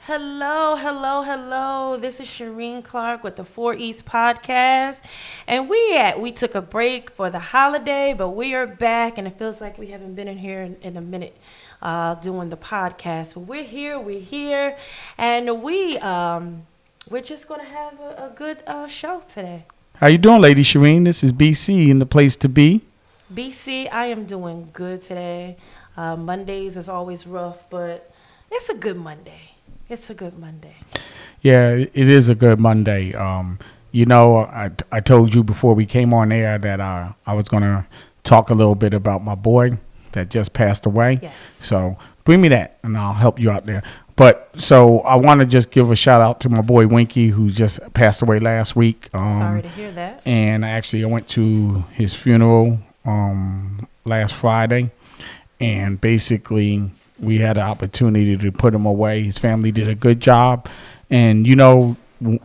Hello, hello, hello. This is Shareen Clark with the 4 East podcast. And we took a break for the holiday, but we are back and it feels like we haven't been in here in a minute doing the podcast. But we're here, and we're just going to have a good show today. How you doing, Lady Shareen? This is BC in the place to be. BC, I am doing good today. Mondays is always rough, but it's a good Monday. It's a good Monday. Yeah, it is a good Monday. I told you before we came on air that I was going to talk a little bit about my boy that just passed away. Yes. So bring me that, and I'll help you out there. But so I want to just give a shout out to my boy Winky, who just passed away last week. Sorry to hear that. And actually, I went to his funeral last Friday, and basically we had an opportunity to put him away. His family did a good job. And,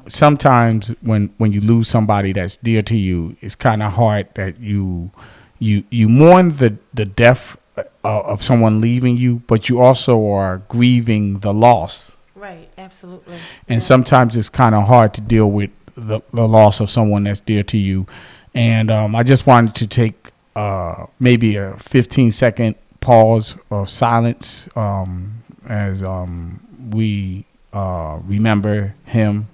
sometimes when you lose somebody that's dear to you, it's kind of hard that you mourn the death of someone leaving you, but you also are grieving the loss. Right, absolutely. And sometimes it's kind of hard to deal with the loss of someone that's dear to you. And I just wanted to take maybe a 15-second pause of silence as we remember him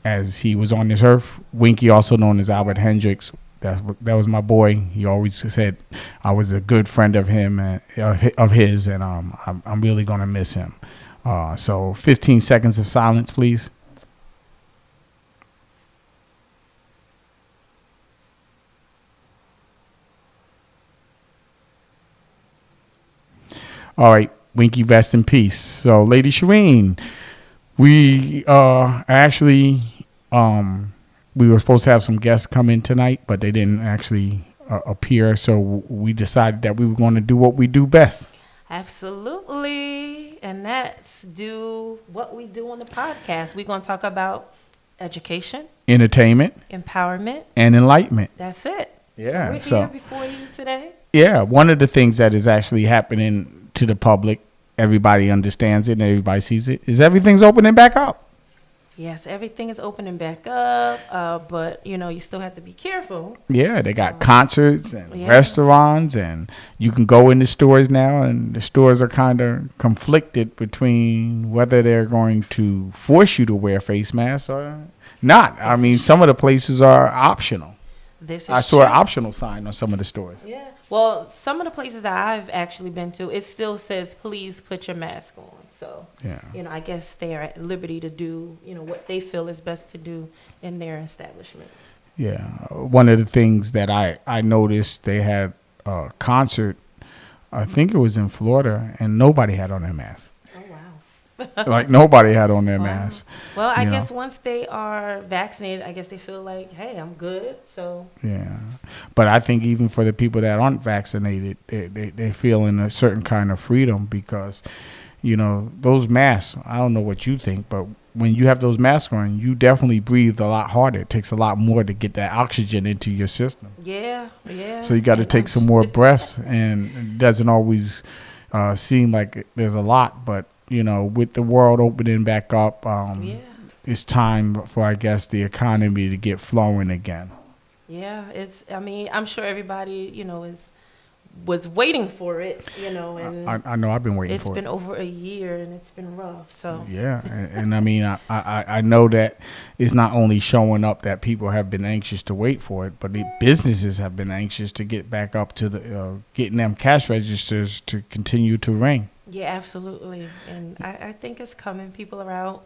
as he was on this earth. Winky, also known as Albert Hendricks, that was my boy. He always said I was a good friend of him of his, and I'm really gonna miss him. So 15 seconds of silence, please. All right, Winky, rest in peace. So, Lady Shareen, we actually we were supposed to have some guests come in tonight, but they didn't actually appear. So we decided that we were going to do what we do best. Absolutely, and that's do what we do on the podcast. We're going to talk about education, Entertainment, empowerment, and enlightenment. That's it. Yeah. So we're here before you today. Yeah, one of the things that is actually happening to the public, everybody understands it and everybody sees it, is everything's opening back up. Yes, everything is opening back up, but you still have to be careful. Yeah, they got concerts and restaurants, and you can go into stores now, and the stores are kind of conflicted between whether they're going to force you to wear face masks or not. I mean, some of the places are optional. I saw an optional sign on some of the stores. Yeah. Well, some of the places that I've actually been to, it still says, please put your mask on. So, yeah. I guess they are at liberty to do, what they feel is best to do in their establishments. Yeah. One of the things that I noticed, they had a concert, I think it was in Florida, and nobody had on their mask. Like nobody had on their mask. Well, I guess once they are vaccinated, I guess they feel like, hey, I'm good. So yeah, but I think even for the people that aren't vaccinated, they feel in a certain kind of freedom because, those masks. I don't know what you think, but when you have those masks on, you definitely breathe a lot harder. It takes a lot more to get that oxygen into your system. Yeah. So you got to take some more breaths, and it doesn't always seem like there's a lot, but. With the world opening back up, it's time for, I guess, the economy to get flowing again. Yeah, I'm sure everybody, was waiting for it, and I know I've been waiting for it. It's been over a year and it's been rough, so. Yeah, and I mean, I know that it's not only showing up that people have been anxious to wait for it, but the businesses have been anxious to get back up to getting them cash registers to continue to ring. Yeah, absolutely. And I think it's coming. People are out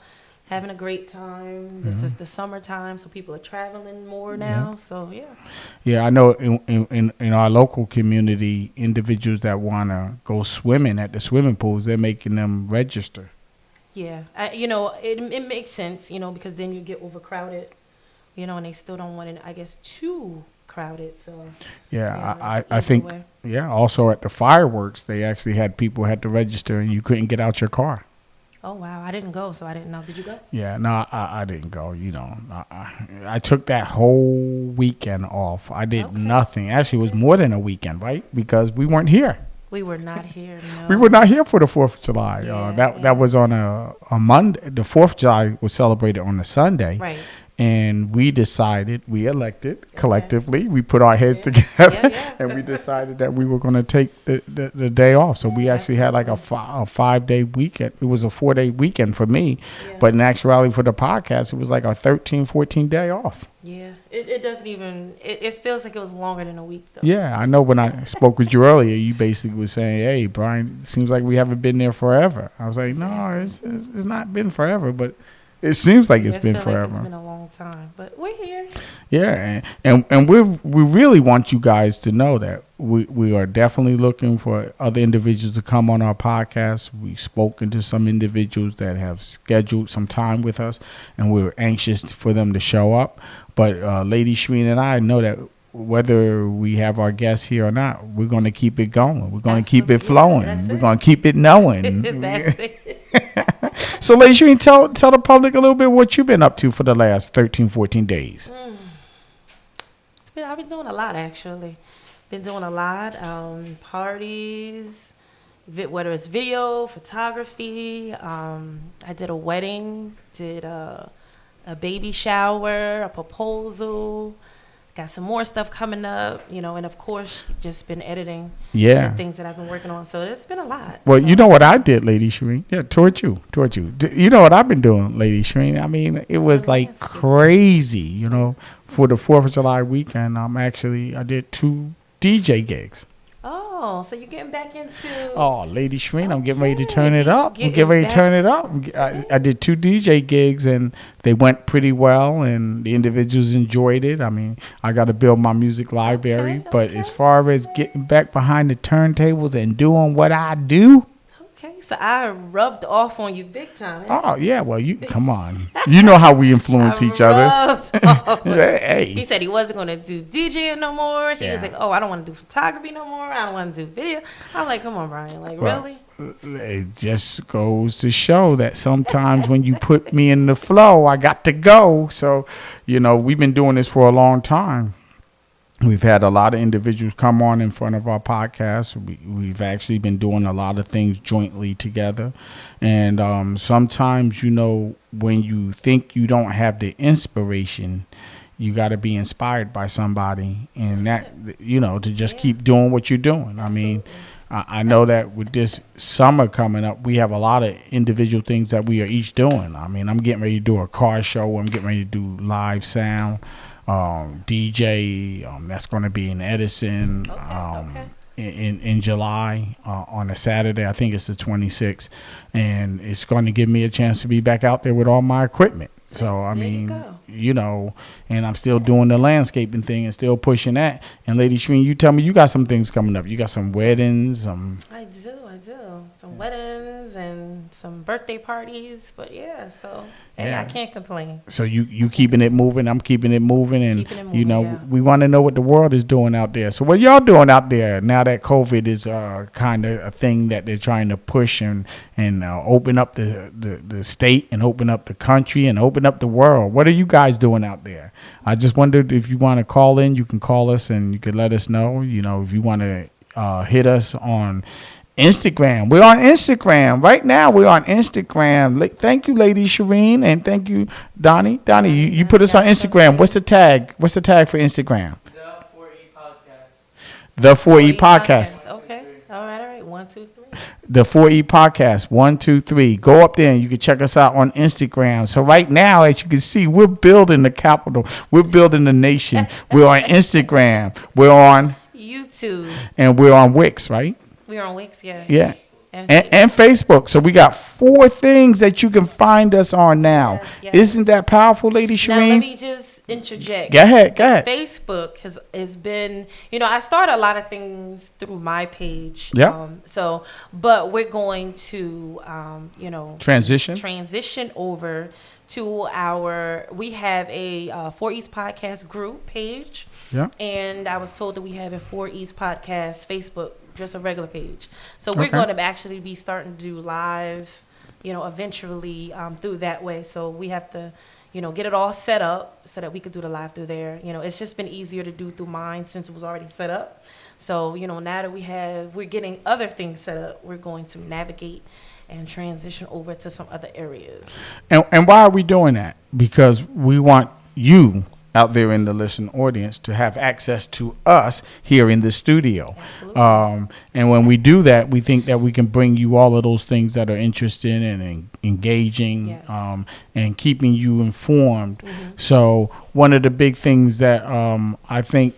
having a great time. This is the summertime, so people are traveling more now. So, yeah. Yeah, I know in our local community, individuals that want to go swimming at the swimming pools, they're making them register. Yeah. It makes sense, because then you get overcrowded, and they still don't want it, I guess, too crowded. So I think also at the fireworks they actually had people had to register and you couldn't get out your car. Oh wow, I didn't go, so I didn't know. Did you go? Yeah, no, I didn't go. I took that whole weekend off. I did nothing. Actually, it was more than a weekend, right? Because we weren't here. We were not here. We No. were not here for the 4th of July. Yeah, That yeah. was on a Monday. The 4th of July was celebrated on a Sunday. Right. And we decided, we elected Okay. collectively, we put our heads Yeah. together, Yeah. and we decided that we were going to take the day off. So we actually had like a 5-day weekend. It was a 4-day weekend for me, Yeah. but in actuality for the podcast, it was like a 13, 14 day off. Yeah. It doesn't even. It feels like it was longer than a week though. Yeah, I know when I spoke with you earlier, you basically were saying, hey, Brian, it seems like we haven't been there forever. I was like, no, it's not been forever, but it seems like it's been feel forever. Like it's been a long time, but we're here. Yeah, and we really want you guys to know that we are definitely looking for other individuals to come on our podcast. We've spoken to some individuals that have scheduled some time with us, and we're anxious for them to show up. But Lady Shareen and I know that whether we have our guests here or not, we're going to keep it going. We're going to keep it flowing. That's We're it. going to keep it knowing. That's it. So, Lady Shareen, tell the public a little bit what you've been up to for the last 13, 14 days. I've been doing a lot actually. Been doing a lot. Parties, whether it's video, photography. I did a wedding, did a baby shower, a proposal. Got some more stuff coming up, and of course, just been editing Yeah. the things that I've been working on. So it's been a lot. Well, you know what I did, Lady Shareen? Yeah, toward you. You know what I've been doing, Lady Shareen? I mean, it was like crazy, for the 4th of July weekend. I did 2 DJ gigs. Oh, so you're getting back into. Oh, Lady Shareen, I'm getting ready to Okay, turn it he's up. I'm getting getting ready to back. turn it up. I did 2 DJ gigs, and they went pretty well, and the individuals enjoyed it. I mean, I got to build my music library. Okay, But okay. as far as getting back behind the turntables and doing what I do, Okay, so I rubbed off on you big time. oh, yeah, well, you come on. You know how we influence each other. Rubbed off. He Hey. said he wasn't going to do DJing no more. He Yeah. was like, oh, I don't want to do photography no more. I don't want to do video. I'm like, come on, Brian. Like, Well, really? It just goes to show that sometimes when you put me in the flow, I got to go. So, we've been doing this for a long time. We've had a lot of individuals come on in front of our podcast. We've actually been doing a lot of things jointly together. And sometimes, when you think you don't have the inspiration, you got to be inspired by somebody. And that, to just keep doing what you're doing. I mean, I know that with this summer coming up, we have a lot of individual things that we are each doing. I mean, I'm getting ready to do a car show. I'm getting ready to do live sound. DJ, that's going to be in Edison Okay. in July on a Saturday. I think it's the 26th, and it's going to give me a chance to be back out there with all my equipment. So I There you mean, go. and I'm still doing the landscaping thing and still pushing that. And Lady Shareen, you tell me you got some things coming up. You got some weddings. I do. Some weddings and some birthday parties. But yeah, so hey, Yeah. I can't complain. So you keeping it moving. I'm keeping it moving, and Keeping it moving, yeah. we want to know what the world is doing out there. So what y'all doing out there now that COVID is kind of a thing that they're trying to push and open up the state and open up the country and open up the world. What are you guys doing out there? I just wondered if you want to call in, you can call us and you can let us know. If you want to hit us on Instagram. We're on Instagram right now. We're on Instagram. Thank you, Lady Shareen, and thank you, Donnie. Donnie, you put us on Instagram. What's the tag? What's the tag for Instagram? The 4E Podcast. The 4E Podcast. Okay. All right. 1, 2, 3. The 4E Podcast. 1, 2, 3. Go up there and you can check us out on Instagram. So right now, as you can see, we're building the capital. We're building the nation. We're on Instagram. We're on YouTube. and we're on Wix, right? We're on Wix, yeah. Yeah. And And Facebook. So we got 4 things that you can find us on now. Yes. Isn't that powerful, Lady now let Shareen? me just interject. Go ahead. Facebook has been, I started a lot of things through my page. Yeah. But we're going to, Transition. over to we have a 4 East Podcast group page. Yeah. And I was told that we have a 4 East Podcast Facebook, just a regular page. So we're Okay. going to actually be starting to do live, eventually through that way. So we have to, get it all set up so that we could do the live through there. It's just been easier to do through mine since it was already set up. So, now that we're getting other things set up, we're going to navigate and transition over to some other areas. And why are we doing that? Because we want you out there in the listening audience to have access to us here in the studio. Absolutely. And when we do that, we think that we can bring you all of those things that are interesting and engaging, Yes. and keeping you informed. Mm-hmm. So one of the big things that I think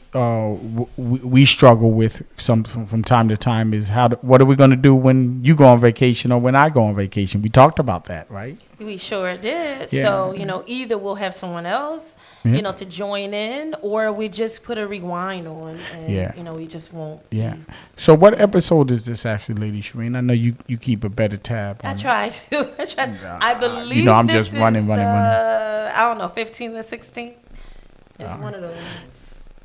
we struggle with from time to time is what are we going to do when you go on vacation or when I go on vacation? We talked about that, right? We sure did. Yeah. So, either we'll have someone else, Yeah. to join in, or we just put a rewind on and, Yeah. we just won't. Yeah. So what episode is this actually, Lady Shareen? I know you keep a better tab on I it. try to. I believe I'm this just running. I don't know, 15 or 16. It's one of those.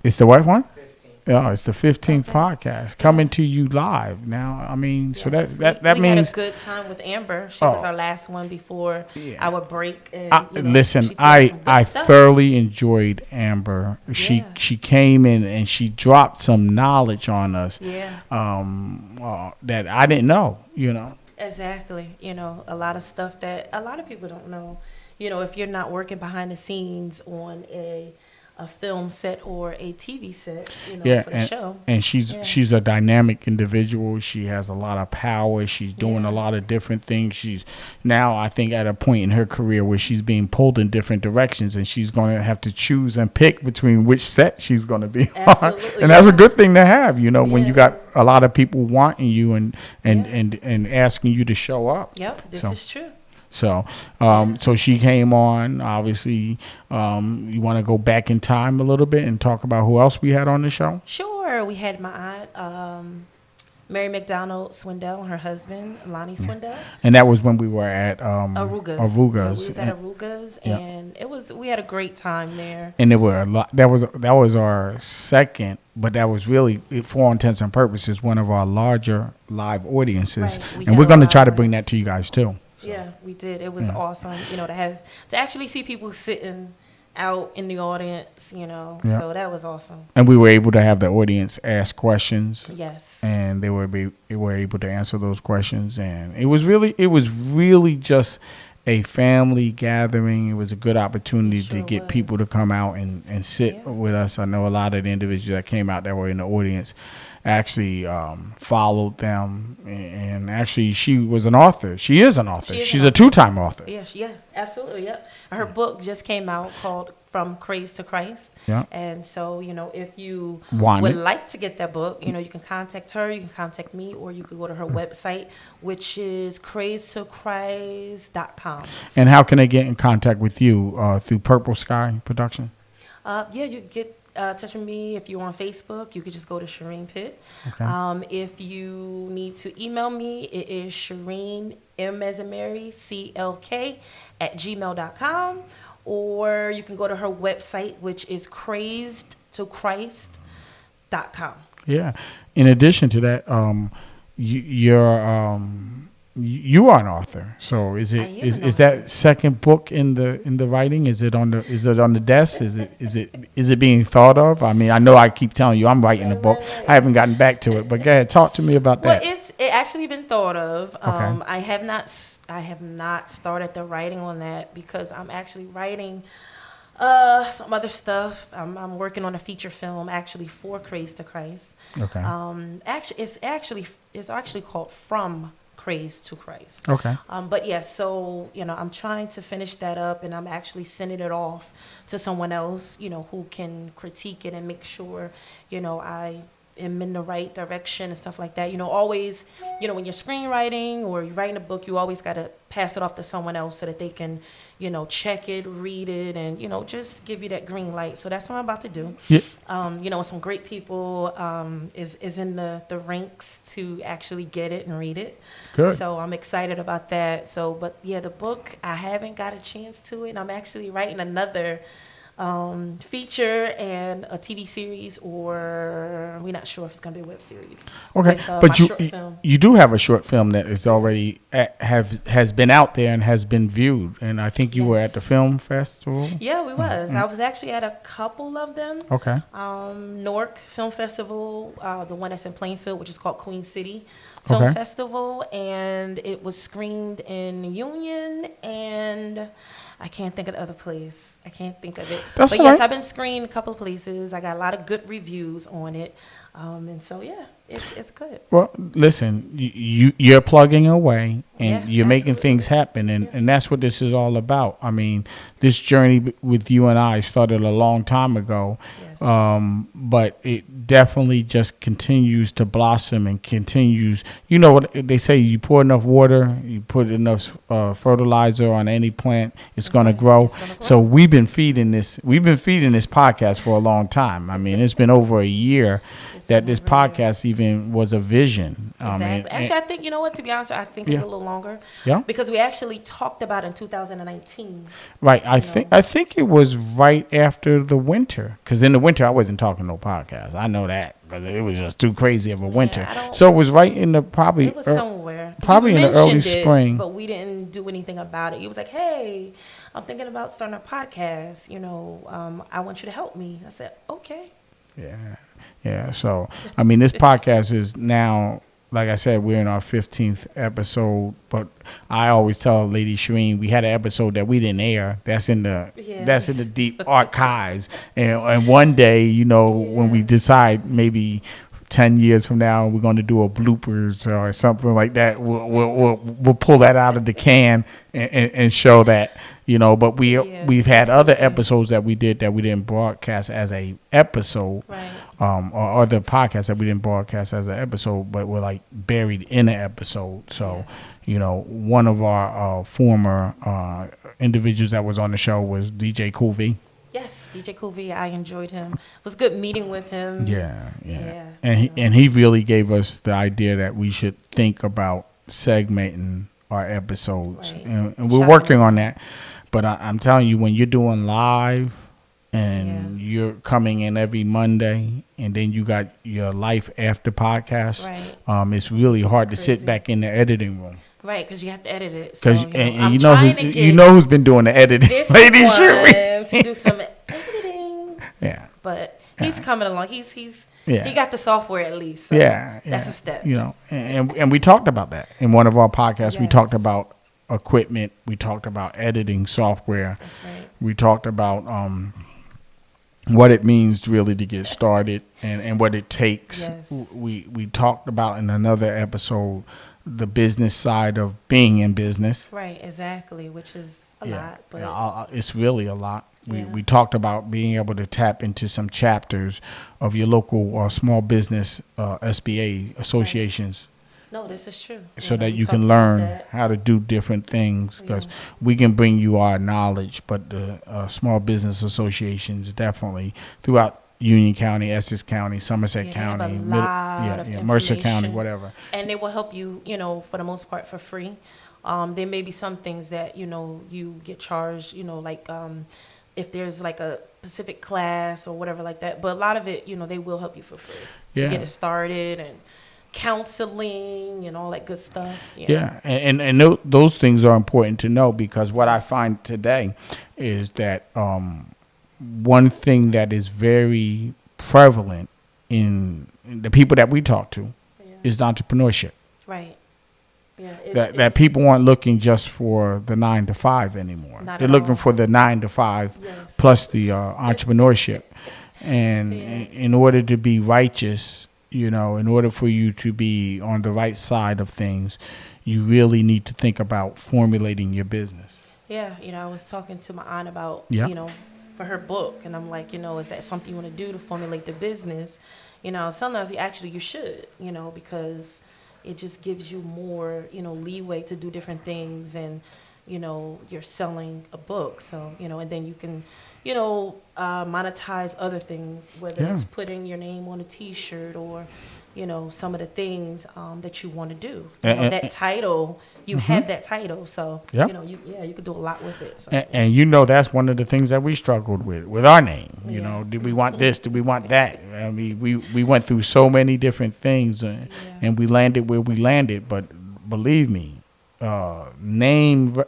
It's the what one? 15. Yeah, it's the 15th Okay. podcast coming to you live now. I mean, so Yes. that we means. had a good time with Amber. She Oh. was our last one before Yeah. our break. And, Listen, she told us some good I stuff. thoroughly enjoyed Amber. Yeah. She came in and she dropped some knowledge on us Yeah. that I didn't know. Exactly. A lot of stuff that a lot of people don't know. If you're not working behind the scenes on a film set or a TV set, Yeah, for the show. and she's a dynamic individual. She has a lot of power. She's doing Yeah. a lot of different things. She's now, I think, at a point in her career where she's being pulled in different directions, and she's going to have to choose and pick between which set she's going to be on. Absolutely, And that's a yeah. good thing to have, when Yeah. you got a lot of people wanting you and Yeah. asking you to show up. Yep, this So- is true. So, so she came on. Obviously, you want to go back in time a little bit and talk about who else we had on the show? Sure. We had my aunt, Mary McDonald Swindell, and her husband, Lonnie Swindell. And that was when we were at Arugas. Arugas. Yeah, we was at And- Arugas, Yeah. and we had a great time there. And there were a lot. That was our second, but that was really, for all intents and purposes, one of our larger live audiences. Right. We And had we're a going to live try to bring audience. that to you guys too. Yeah, we did. It was Yeah. awesome, to actually see people sitting out in the audience, Yeah. So that was awesome. And we were able to have the audience ask questions, Yes. and they were able to answer those questions. And it was really just a family gathering. It was a good opportunity to Sure get was. people to come out and sit Yeah. with us. I know a lot of the individuals that came out that were in the audience actually followed them, and actually she was an author. She is an author. She is She's an a two-time author. Yeah, absolutely. Yeah. Her book just came out called From Craze to Christ. Yeah. And so, if you Want would it? like to get that book, you can contact her, you can contact me, or you could go to her website, which is crazetochrist.com. And how can they get in contact with you? Through Purple Sky Production? Yeah, you can get touch with me if you're on Facebook. You could just go to Shareen Pitt. Okay. If you need to email me, it is Shareen, M as in Mary, CLK @gmail.com. Or you can go to her website, which is crazetochrist.com. Yeah. In addition to that, you are an author. So is I it am is an is author. that second book in the writing? Is it on the desk? Is it being thought of? I mean, I know I keep telling you I'm writing a book. Right. I haven't gotten back to it, but go ahead, talk to me about Well, that. it actually been thought of. Okay. I have not started the writing on that because I'm actually writing some other stuff. I'm working on a feature film actually for Craze to Christ. Okay. It's actually called From Craze to Christ. Okay. But yes, so I'm trying to finish that up, and I'm actually sending it off to someone else, who can critique it and make sure, I am in the right direction and stuff like that. Always, when you're screenwriting or you're writing a book, you always got to pass it off to someone else so that they can, check it, read it, and, just give you that green light. So that's what I'm about to do. Yeah. Some great people is in the ranks to actually get it and read it. Good. So I'm excited about that. So, but yeah, the book, I haven't got a chance to it. And I'm actually writing another feature and a TV series, or we're not sure if it's going to be a web series. Okay, With, but my short film. you do have a short film that is already has been out there and has been viewed, and I think you were at the Yes. film festival. Yeah, we was. I was actually at a couple of them. Okay, Newark Film Festival, the one that's in Plainfield, which is called Queen City Film Okay. Festival, and it was screened in Union, and I can't think of the other place. I can't think of it. That's but all yes, right. I've been screened a couple of places. I got a lot of good reviews on it, and so yeah, it's good. Well, listen, you're plugging away and Yeah, you're making absolutely. things happen, and, Yeah. and that's what this is all about. I mean, this journey with you and I started a long time ago, Yes. but it definitely just continues to blossom and continues. You know what they say: you pour enough water, you put enough fertilizer on any plant, it's going to right. grow. It's gonna grow. So we've been feeding this. We've been feeding this podcast for a long time. I mean, it's been over a year It's that been this over a year. podcast even was a vision. Exactly. Actually, I think, you know what, to be honest, I think Yeah. it's a little longer. Yeah. Because we actually talked about it in 2019. Right. You I think it was right after the winter, because in the winter I wasn't talking no podcast. I know that because it was just too crazy of a winter. I don't- So it was right in the probably It was somewhere. probably You in the early mentioned it, spring. But we didn't do anything about it. He was like, hey, I'm thinking about starting a podcast. You know, I want you to help me. I said, okay. Yeah. So I mean, this podcast is now. Like I said, we're in our 15th episode, but I always tell Lady Shareen we had an episode that we didn't air. That's in the Yeah. that's in the deep archives. And one day, you know, when we decide maybe 10 years from now we're going to do a bloopers or something like that, we'll pull that out of the can and show that, you know. But we've had other episodes that we did that we didn't broadcast as a episode. Right. Or other podcasts that we didn't broadcast as an episode, but were like buried in an episode. So, you know, one of our former individuals that was on the show was DJ Coolvy. Yes, DJ Coolvy. I enjoyed him. It was good meeting with him. Yeah. Yeah. And he really gave us the idea that we should think about segmenting our episodes, Right. and we're working on that. But I'm telling you, when you're doing live and you're coming in every Monday, and then you got your life after podcast, Right. it's really hard to sit crazy. back in the editing room. Right, because you have to edit it. So, Because I'm you know trying to get you know who's been doing the editing, this Lady one Shareen. to do some editing. Yeah. But he's coming along. He Yeah. got the software at least. So Yeah, that's a step. You know, and we talked about that in one of our podcasts. We Yes. talked about equipment. We talked about editing software. That's right. We talked about what it means really to get started and what it takes. Yes. We talked about in another episode the business side of being in business. Right, exactly, which is a lot. But It's really a lot. Yeah. We talked about being able to tap into some chapters of your local or small business SBA associations, no, this is true. so Yeah, that we you talked can about learn that. how to do different things. Because Yeah. we can bring you our knowledge, but the small business associations definitely throughout Union County, Essex County, Somerset Yeah, they have a County, lot of Mercer County, information. whatever. And they will help you, you know, for the most part for free. There may be some things that, you know, you get charged, you know, like if there's like a specific class or whatever like that. But a lot of it, you know, they will help you for free to Yeah. get it started, and counseling and all that good stuff. Yeah, and those things are important to know, because what I find today is that one thing that is very prevalent in the people that we talk to is entrepreneurship. Right. Yeah. That people aren't looking just for the 9 to 5 anymore. Not They're at looking all. for the 9 to 5 Yes. plus the entrepreneurship. And in order to be righteous, you know, in order for you to be on the right side of things, you really need to think about formulating your business. Yeah, you know, I was talking to my aunt about, Yeah. you know, for her book, and I'm like, you know, is that something you want to do to formulate the business? You know, sometimes you should, you know, because it just gives you more, you know, leeway to do different things, and, you know, you're selling a book, so, you know, and then you can, you know, monetize other things, whether it's putting your name on a T-shirt or, some of the things that you want to do. And That title, you have that title, so Yep. you could do a lot with it. So, and that's one of the things that we struggled with our name. Yeah. Did we want this? Did we want that? I mean, we went through so many different things, and we landed where we landed. But believe me, name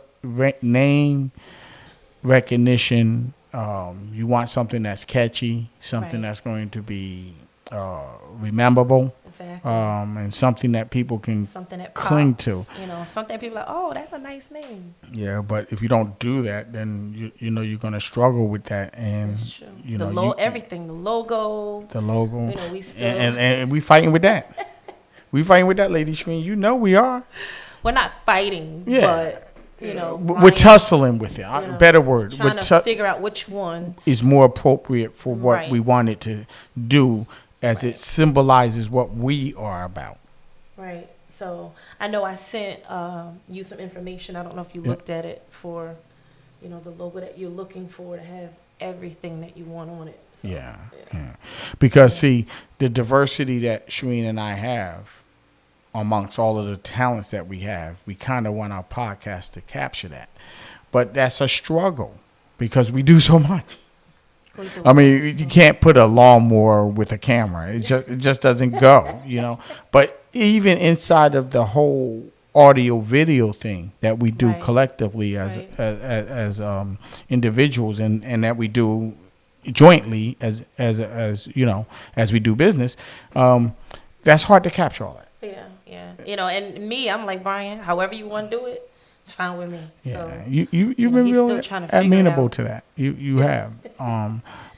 recognition. You want something that's catchy, something Right. that's going to be rememberable, exactly. and something that people can Something that cling pops, to. Something people like, oh, that's a nice name. Yeah, but if you don't do that, then you're going to struggle with that, and That's true. Everything, the logo. the logo, We still and we fighting with that. We fighting with that, Lady Shreen. We are. we're not fighting, Yeah. but We're Brian, tussling with it. Better word. trying We're to figure out which one. is more appropriate for what Right. we wanted to do, as Right. it symbolizes what we are about. Right. So I know I sent you some information. I don't know if you looked at it for, the logo that you're looking for to have everything that you want on it. So, Yeah. Because see, the diversity that Shareen and I have amongst all of the talents that we have, we kind of want our podcast to capture that. But that's a struggle because we do so much. I mean, you can't put a lawnmower with a camera. It just doesn't go, But even inside of the whole audio video thing that we do Right. collectively as Right. as individuals, and that we do jointly as we do business, that's hard to capture all that. Yeah. And me, I'm like, Brian, however you want to do it, it's fine with me. Yeah, So, you've been he's really still trying to figure it amenable out. to that. You have.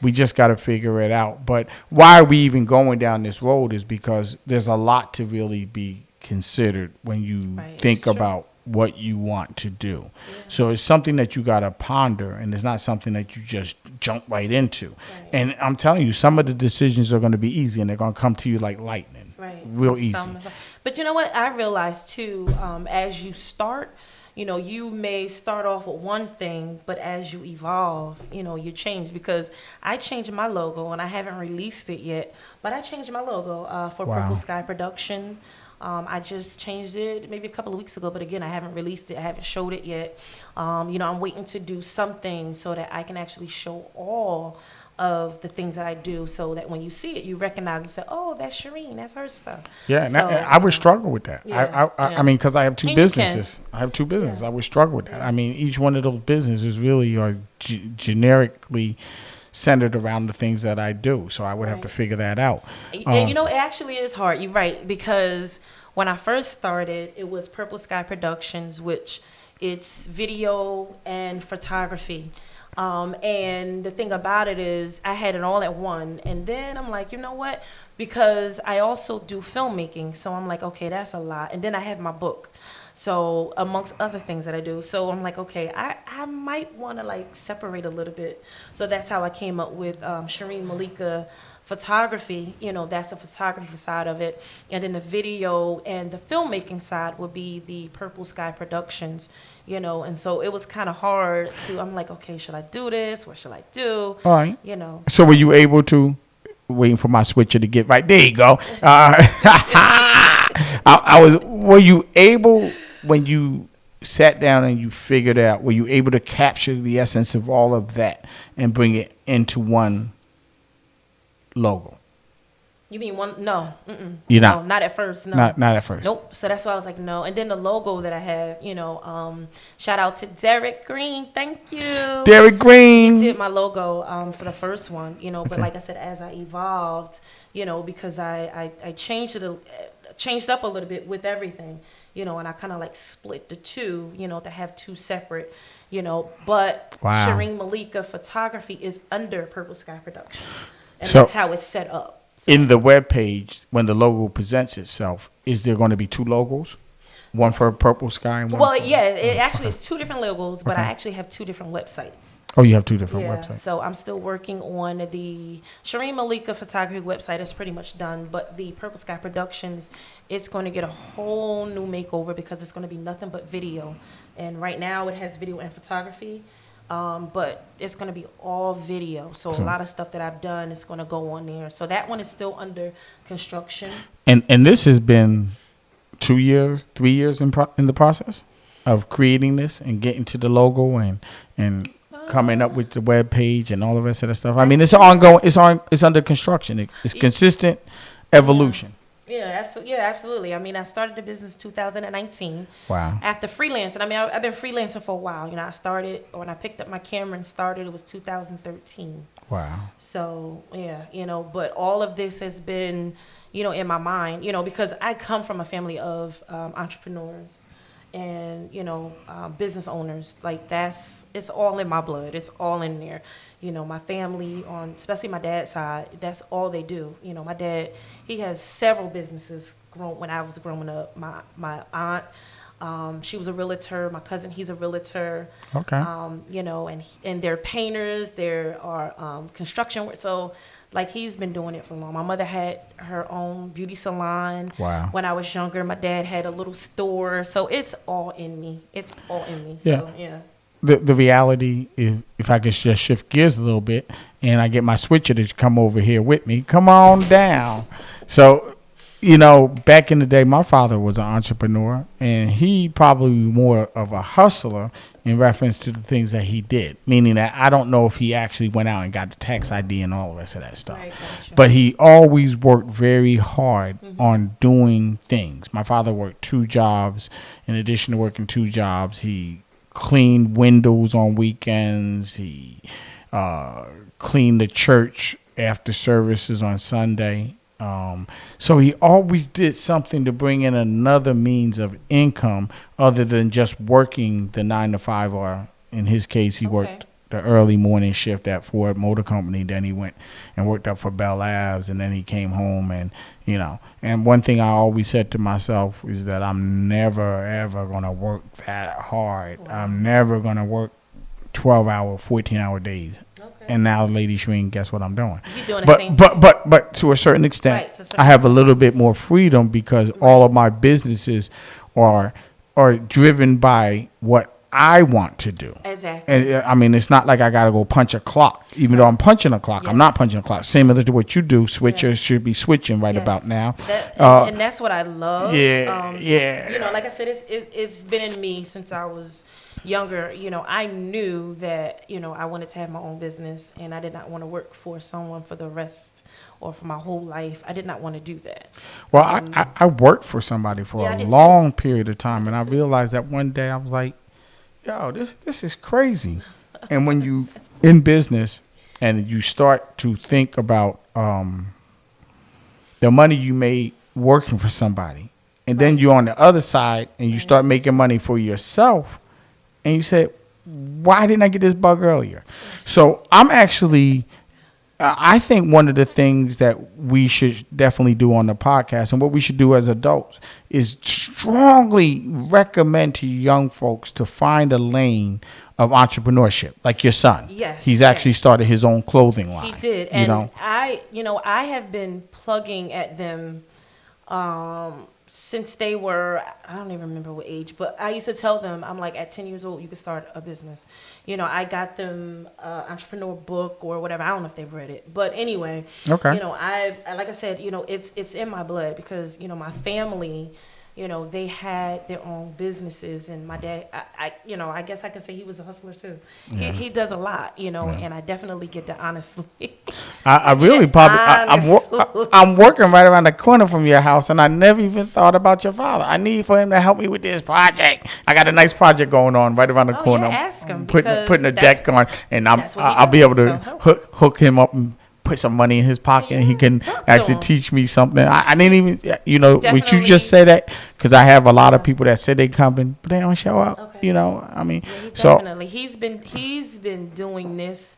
We just got to figure it out. But why are we even going down this road is because there's a lot to really be considered when you Right, think it's true. about what you want to do. Yeah. So it's something that you got to ponder, and it's not something that you just jump right into. Right. And I'm telling you, some of the decisions are going to be easy, and they're going to come to you like lightning. Right. Real easy. But you know what? I realized too, as you start, you may start off with one thing, but as you evolve, you change. Because I changed my logo and I haven't released it yet, but I changed my logo for Wow. Purple Sky Production. I just changed it maybe a couple of weeks ago, but again, I haven't released it. I haven't showed it yet. I'm waiting to do something so that I can actually show all of the things that I do, so that when you see it, you recognize and say, "Oh, that's Shareen. That's her stuff." Yeah, and So, I would struggle with that. Yeah, I mean, because I have two And you businesses. I have two businesses. Yeah. I would struggle with that. I mean, each one of those businesses really are generically centered around the things that I do. So I would have to Right. figure that out. And it actually is hard. You're right, because when I first started, it was Purple Sky Productions, which it's video and photography. And the thing about it is I had it all at one. And then I'm like, you know what? Because I also do filmmaking. So I'm like, okay, that's a lot. And then I have my book. So amongst other things that I do. So I'm like, okay, I might want to separate a little bit. So that's how I came up with Shareen Malika photography. That's the photography side of it. And then the video and the filmmaking side would be the Purple Sky Productions, and so it was kind of hard I'm like, okay, should I do this? What should I do? All right. You know. So were you able to, waiting for my switcher to get right, there you go. Were you able, when you sat down and you figured out, were you able to capture the essence of all of that and bring it into one logo? You mean one? No. Mm-mm. You're No, not? not at first. No. Not at first. Nope. So that's why I was like, no. And then the logo that I have, shout out to Derek Green. Thank you. Derek Green. Did my logo for the first one, but Okay. like I said, as I evolved, because I changed it, changed up a little bit with everything, and I kind of split the two, to have two separate, but Wow. Shareen Malika photography is under Purple Sky Production, and So- that's how it's set up. So, In the web page, when the logo presents itself, is there going to be two logos? One for Purple Sky and one well, for... yeah, it actually is two different logos, but Okay. I actually have two different websites. Oh, you have two different Yeah, websites. so I'm still working on the Shareen Malika photography website. Is pretty much done, but the Purple Sky Productions, it's going to get a whole new makeover because it's going to be nothing but video. And right now it has video and photography, but it's going to be all video. So a So- lot of stuff that I've done is going to go on there. So that one is still under construction. And this has been 2 years, 3 years in the process of creating this and getting to the logo and coming up with the web page and all the rest of that stuff. I mean, it's ongoing. It's under construction. It's consistent evolution. Yeah, absolutely. Yeah, absolutely. I mean, I started the business 2019. Wow. After freelancing, I mean, I've been freelancing for a while. You know, I started when I picked up my camera and started. It was 2013. Wow. So yeah, but all of this has been, in my mind, because I come from a family of entrepreneurs and business owners. Like it's all in my blood. It's all in there. My family especially my dad's side, that's all they do. My dad, he has several businesses when I was growing up. My aunt, she was a realtor. My cousin, he's a realtor. Okay. And they're painters. There are construction work. So like he's been doing it for long. My mother had her own beauty salon. Wow. When I was younger, my dad had a little store. So it's all in me. It's all in me. Yeah. So yeah. The reality, if I could just shift gears a little bit, and I get my switcher to come over here with me, come on down. So, back in the day, my father was an entrepreneur, and he probably more of a hustler in reference to the things that he did, meaning that I don't know if he actually went out and got the tax ID and all the rest of that stuff. Right, gotcha. But he always worked very hard on doing things. My father worked 2 jobs. In addition to working 2 jobs, he cleaned windows on weekends. He cleaned the church after services on Sunday. So he always did something to bring in another means of income other than just working the 9 to 5, or in his case, he worked the early morning shift at Ford Motor Company. Then he went and worked up for Bell Labs, and then he came home and one thing I always said to myself is that I'm never, ever going to work that hard. Wow. I'm never going to work 12-hour, 14-hour days. Okay. And now, Lady Shareen, guess what I'm doing? You're doing the same thing. But to a certain extent, I have a little bit more freedom because all of my businesses are driven by what I want to do. Exactly. And I mean, it's not like I got to go punch a clock. Even though I'm punching a clock, I'm not punching a clock. Similar to what you do, switchers should be switching right about now. And that's what I love. Yeah. Like I said, it's been in me since I was younger. I knew that, I wanted to have my own business, and I did not want to work for someone for the rest or for my whole life. I did not want to do that. Well, I worked for somebody for a long period of time, and I realized that one day I was like, yo, this is crazy. And when you in business and you start to think about the money you made working for somebody, and then you're on the other side and you start making money for yourself, and you say, why didn't I get this bug earlier? So I'm actually, I think one of the things that we should definitely do on the podcast, and what we should do as adults, is strongly recommend to young folks to find a lane of entrepreneurship, like your son. Yes, he's actually started his own clothing line. He did, and I have been plugging at them since they were, I don't even remember what age, but I used to tell them, I'm like, at 10 years old, you can start a business. I got them entrepreneur book or whatever. I don't know if they've read it, but anyway, okay. I like I said, it's in my blood because, my family, they had their own businesses, and my dad, I guess I could say he was a hustler too. Yeah. He does a lot, and I definitely get that honestly. I'm working right around the corner from your house, and I never even thought about your father. I need for him to help me with this project. I got a nice project going on right around the corner. Yeah, ask him. Putting a deck on, and I'll be able to hook him up and put some money in his pocket, and he can actually teach me something. I didn't even, would you just say that? Because I have a lot of people that say they coming, but they don't show up. Okay. I mean, definitely. He's been doing this,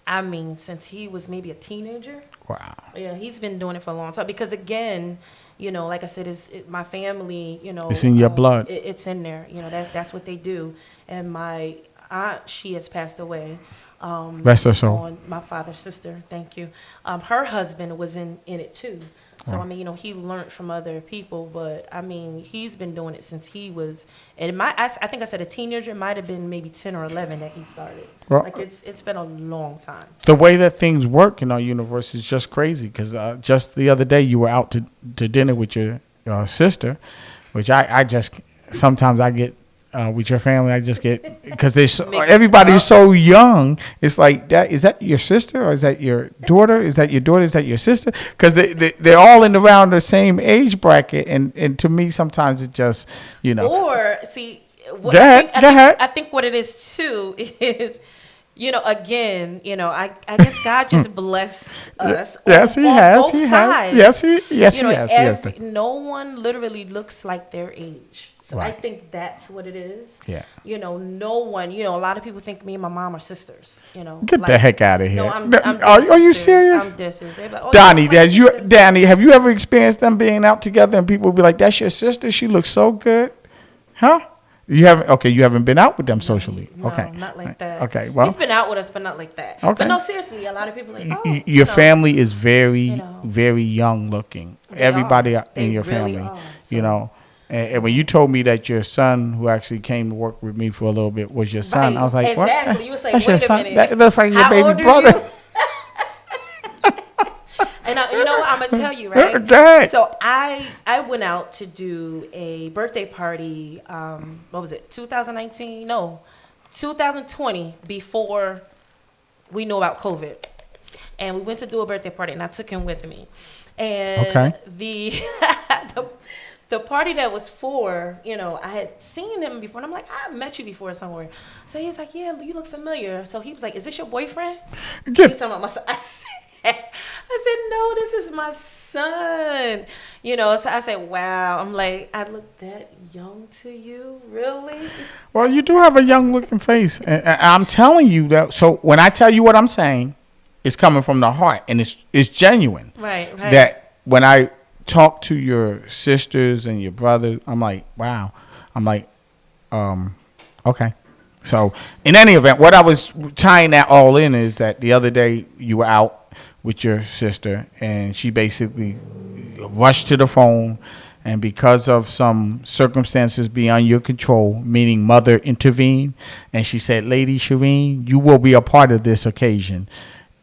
I mean, since he was maybe a teenager. Wow. Yeah, he's been doing it for a long time because, again, like I said, my family, it's in your blood. It's in there. That's what they do. And my aunt, she has passed away. Rest her soul. My father's sister, thank you. Her husband was in it too. So, Wow. I mean, he learned from other people, but I mean, he's been doing it since he was, I think I said a teenager, it might have been maybe 10 or 11 that he started. Well, Like, it's been a long time. the way that things work in our universe is just crazy. Because just the other day, you were out to dinner with your sister, which I just sometimes I get with your family. I just get because everybody's so young. It's like that. Is that your sister or is that your daughter? Is that your daughter? Is that your sister? Because they're all in around the same age bracket, and to me sometimes it just Or see, what Go ahead. I think what it is too is, again, I guess God just blessed us. Yes, on, he on has. both He sides. has. Yes, he has. He has. No one literally looks like their age. So I Right. think that's what it is. Yeah. No one. A lot of people think me and my mom are sisters. Get the heck out of here. No, I'm Are you serious? I'm their sister. They're like, oh, Donnie, you're my sister. Danny, have you ever experienced them being out together and people be like, "That's your sister? She looks so good," huh? You haven't. Okay, you haven't been out with them socially. No, Okay, not like that. Okay, well, he's been out with us, but not like that. Okay. But no, seriously, a lot of people are like, oh, your family is very, know. very young looking. They Everybody are. in They your really family, are, you so. know. And when you told me that your son, who actually came to work with me for a little bit, was your son, Right, I was like, exactly. "What? You was like, That's your wait a son? minute. That looks like your How baby old are brother." you? And you know what? I'm gonna tell you, right? Go ahead. So I went out to do a birthday party. What was it? 2019? No, 2020. Before we knew about COVID, and we went to do a birthday party, and I took him with me. And Okay. the party that was for, I had seen him before, and I'm like, I met you before somewhere. So he's like, yeah, you look familiar. So he was like, is this your boyfriend? He's talking about my son. I said, no, this is my son. So I said, wow. I'm like, I look that young to you? Really? Well, you do have a young looking face. And I'm telling you that. So when I tell you what I'm saying, it's coming from the heart and it's genuine. Right. That when I talk to your sisters and your brother, I'm like, wow. I'm like, okay. So in any event, what I was tying that all in is that the other day you were out with your sister and she basically rushed to the phone, and because of some circumstances beyond your control, meaning mother intervened, and she said, "Lady Shareen, you will be a part of this occasion."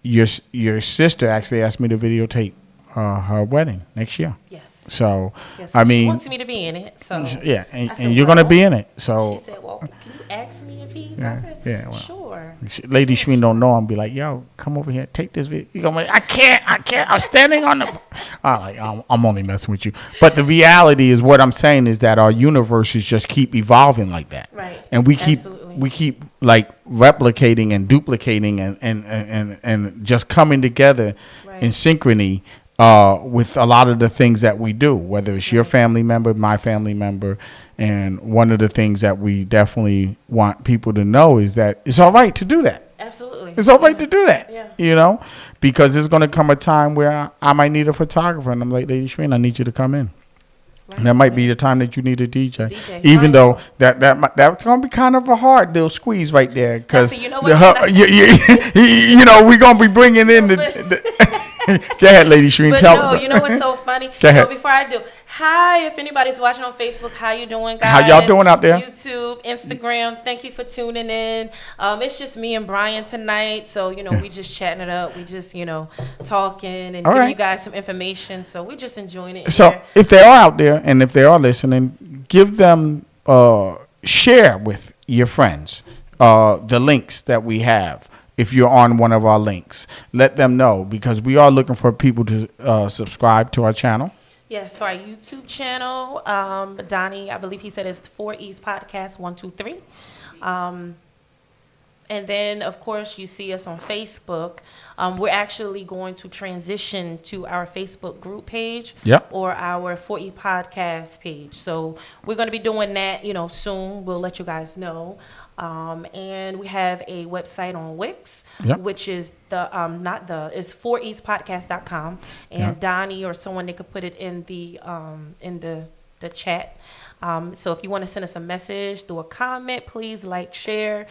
Your sister actually asked me to videotape her wedding next year. Yes. So, Yes, I she mean, wants me to be in it. So yeah, I said, and you're going to well, be in it. So, she said, well, can you ask me if he's? Yeah, I said, yeah, well. sure. Lady Shreen don't know. I'm be like, "Yo, come over here, take this video." You go, "I can't. I'm standing on the." I'm only messing with you. But the reality is, what I'm saying is that our universes just keep evolving like that, Right. and we keep Absolutely. like replicating and duplicating and just coming together Right. in synchrony with a lot of the things that we do, whether it's your family member, my family member. And one of the things that we definitely want people to know is that it's all right to do that. Absolutely. It's all right to do that, Yeah. because there's going to come a time where I might need a photographer. And I'm like, Lady Shreen, I need you to come in. Right. And that might be the time that you need a DJ. Right. Even though that's going to be kind of a hard little squeeze right there. Because, Now, see, you know what? we're going to be bringing in the Go ahead, Lady Shreen. But Tell no, you know what's so funny? Go ahead. Before I do, hi, if anybody's watching on Facebook, how you doing, guys? How y'all doing out there? YouTube, Instagram, thank you for tuning in. It's just me and Brian tonight, so, we just chatting it up. We just, talking and giving you guys some information, so we're just enjoying it. So here. if they are out there and if they are listening, give them, share with your friends the links that we have. If you're on one of our links, let them know, because we are looking for people to subscribe to our channel. Yes, so our YouTube channel, Donnie, I believe he said it's 4E's Podcast 123. And then, of course, you see us on Facebook. We're actually going to transition to our Facebook group page or our 4E Podcast page. So we're going to be doing that, soon. We'll let you guys know. And we have a website on Wix, which is it's 4espodcast.com. And Donnie or someone, they could put it in the chat. So if you want to send us a message through a comment, please like, share,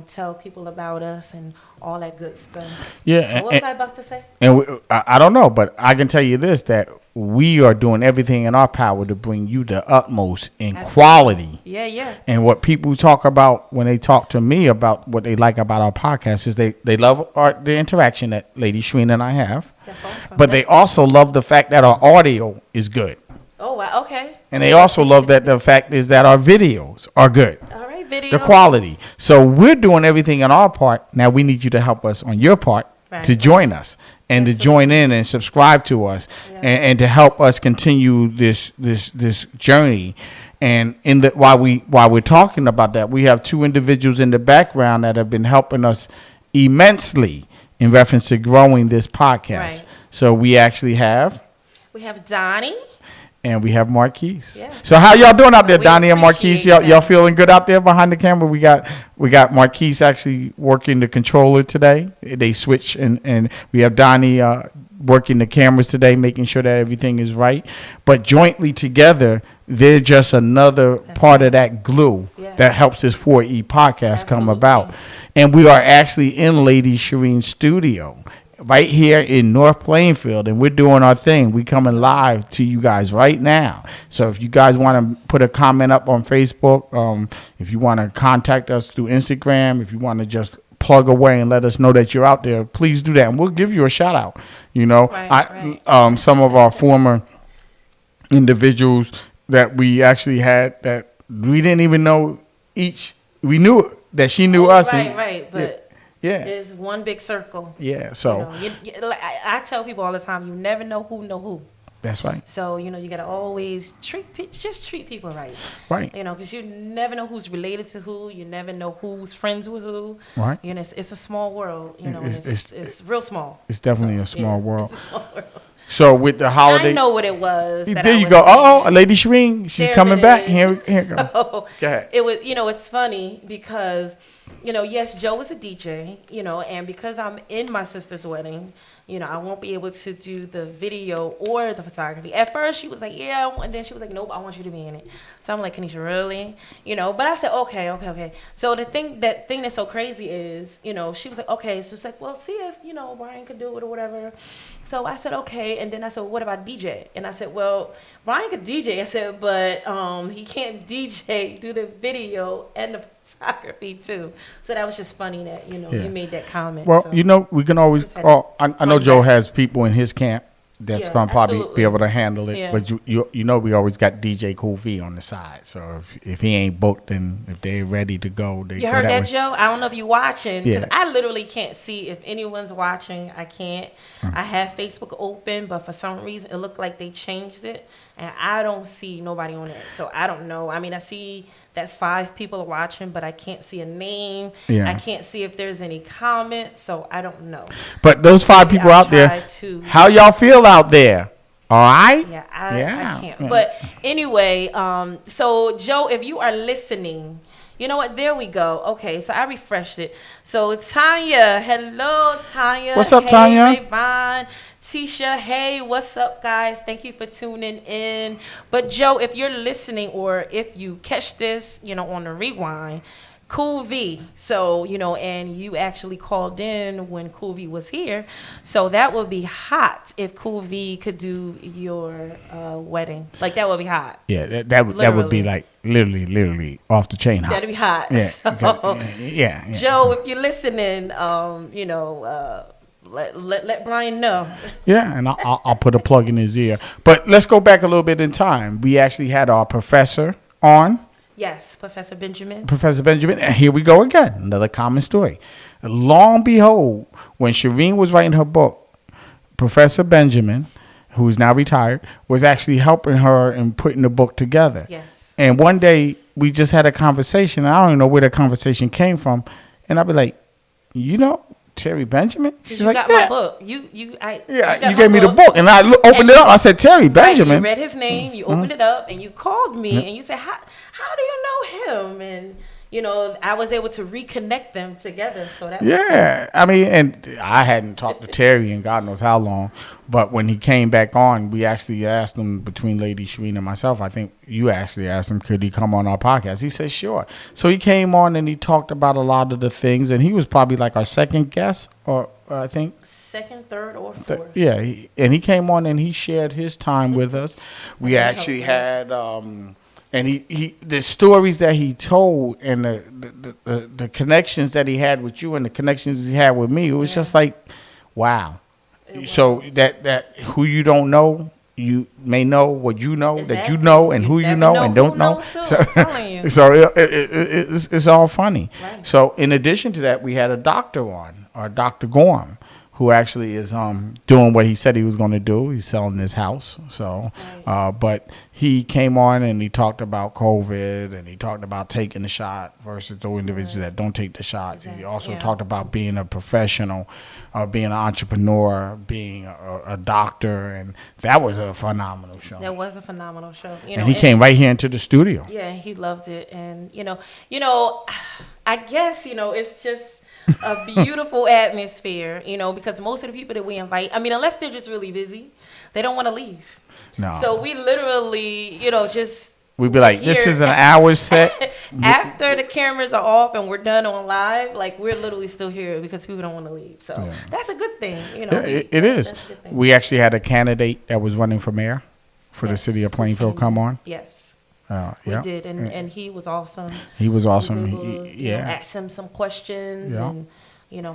tell people about us and all that good stuff. Yeah. What was I about to say? And I don't know, but I can tell you this, that we are doing everything in our power to bring you the utmost in quality. Yeah. And what people talk about when they talk to me about what they like about our podcast is they love the interaction that Lady Shareen and I have. That's awesome. But they also love the fact that our audio is good. Oh, wow. Okay. And they also love that the fact is that our videos are good. All right, video. The quality. So we're doing everything on our part. Now we need you to help us on your part to join us and to join in and subscribe to us and to help us continue this journey. And while we're talking about that, we have two individuals in the background that have been helping us immensely in reference to growing this podcast. Right. So we actually have Donnie. and we have Marquise. Yeah. So how y'all doing out there, We Donnie and Marquise? appreciate Y'all that. feeling good out there behind the camera? We got Marquise actually working the controller today. They switch and we have Donnie working the cameras today, making sure that everything is right. But jointly together, they're just another part of that glue that helps this 4E podcast come about. And we are actually in Lady Shareen's studio right here in North Plainfield, and we're doing our thing. We coming live to you guys right now. So if you guys want to put a comment up on Facebook, if you want to contact us through Instagram, if you want to just plug away and let us know that you're out there, please do that, and we'll give you a shout out. You know, some of our former individuals that we actually had that we didn't even know we knew that she knew us. But it's one big circle. Yeah, so I tell people all the time, you never know who. That's right. So you gotta always treat people right. Right. Because you never know who's related to who. You never know who's friends with who. Right. It's a small world. It's real small. It's definitely a small world. It's a small world. So with the holiday, I know what it was. There you go. Oh, Lady Shareen, she's coming back. Here go. So go ahead. It was, it's funny because, yes, Joe was a DJ, and because I'm in my sister's wedding, I won't be able to do the video or the photography. At first, she was like, yeah, and then she was like, nope, I want you to be in it. So I'm like, Kanisha, really? But I said, okay. So the thing that's so crazy is, she was like, okay. So it's like, well, see if, Brian could do it or whatever. So I said, okay. And then I said, well, what about DJ? And I said, well, Brian could DJ. I said, but he can't DJ, do the video and the photography too. So that was just funny that, you made that comment. Well, so we can always, I know Joe has people in his camp that's going to probably be able to handle it. Yeah. But we always got DJ Cool V on the side. So if he ain't booked, then if they're ready to go, they you go heard that, way. Joe? I don't know if you're watching, because Yeah. I literally can't see if anyone's watching. I can't. I have Facebook open, but for some reason it looked like they changed it, and I don't see nobody on it. So I don't know. I mean, I see that 5 people are watching, but I can't see a name. Yeah. I can't see if there's any comments, so I don't know. But those 5 people out there, how y'all feel out there? All right? Yeah, I can't. Yeah. But anyway, so Joe, if you are listening, you know what? There we go. Okay, so I refreshed it. So Tanya, hello, Tanya. What's up, hey, Tanya? Rayvon, Tisha, hey, what's up, guys? Thank you for tuning in. But Joe, if you're listening or if you catch this, on the rewind, Cool V. So, and you actually called in when Cool V was here. So that would be hot if Cool V could do your wedding. Like, that would be hot. Yeah, that would be like literally off the chain hot. That'd be hot. Yeah. So, yeah. Joe, if you're listening, let Brian know. Yeah, and I'll put a plug in his ear. But let's go back a little bit in time. We actually had our professor on. Yes, Professor Benjamin. And here we go again. Another common story. Long behold, when Shareen was writing her book, Professor Benjamin, who's now retired, was actually helping her in putting the book together. Yes. And one day we just had a conversation, and I don't even know where the conversation came from. And I'd be like, Terry Benjamin? She's like, got my book. You gave me the book, and I opened it up. I said, Terry Benjamin. You read his name. You opened it up, and you called me, and you said, how do you know him? And I was able to reconnect them together. So that was Yeah, I mean, and I hadn't talked to Terry in God knows how long, but when he came back on, we actually asked him, between Lady Shareen and myself, I think you actually asked him, could he come on our podcast? He said, sure. So he came on and he talked about a lot of the things, and he was probably like our second guest, or I think. second, third, or fourth. Yeah, and he came on and he shared his time with us. We actually had, and he the stories that he told and the connections that he had with you and the connections he had with me, it was just like, wow. So that who you don't know, you may know what you know, Exactly. that you know, and who you know and don't know. So, it's all funny. Right. So in addition to that, we had a doctor on, or Dr. Gorham, who actually is doing what he said he was going to do. He's selling his house. So, but he came on and he talked about COVID, and he talked about taking the shot versus the individuals that don't take the shots. He also talked about being a professional, being an entrepreneur, being a doctor, and that was a phenomenal show. That was a phenomenal show. And he came right here into the studio. Yeah, he loved it, and I guess it's just a beautiful atmosphere, because most of the people that we invite, unless they're just really busy, they don't want to leave. No. So we literally, just we'd be like, this is an hour set. After the cameras are off and we're done on live, like we're literally still here because people don't want to leave. So that's a good thing, It is. That's a good thing. We actually had a candidate that was running for mayor for the city of Plainfield come on. Yes. We did, and he was awesome. He was awesome. Asked him some questions, and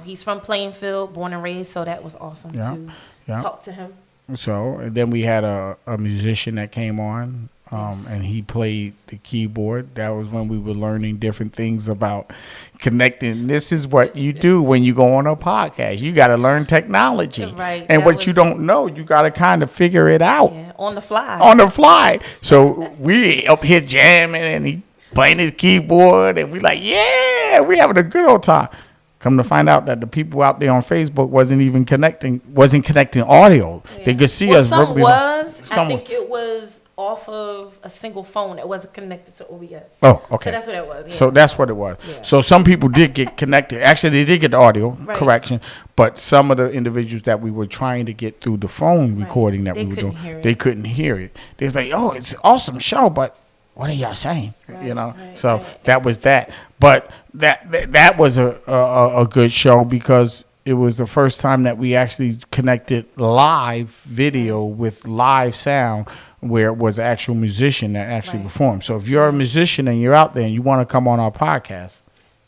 he's from Plainfield, born and raised, so that was awesome to talk to him. So and then we had a musician that came on, and he played the keyboard. That was when we were learning different things about connecting. This is what you do when you go on a podcast. You got to learn technology, right? And what you don't know, you got to kind of figure it out. Yeah, on the fly. On the fly. So we up here jamming, and he playing his keyboard, and we like, yeah, we having a good old time. Come to find out that the people out there on Facebook wasn't connecting audio. Yeah. They could see us. I think it was off of a single phone that wasn't connected to OBS. Oh, okay. So that's what it was. Yeah. So that's what it was. Yeah. So some people did get connected. Actually, they did get the audio correction, but some of the individuals that we were trying to get through the phone recording that we were doing, they couldn't hear it. They was like, "Oh, it's an awesome show, but what are y'all saying?" That was that. But that was a good show because it was the first time that we actually connected live video with live sound, where it was an actual musician that actually performed. So if you're a musician and you're out there and you want to come on our podcast,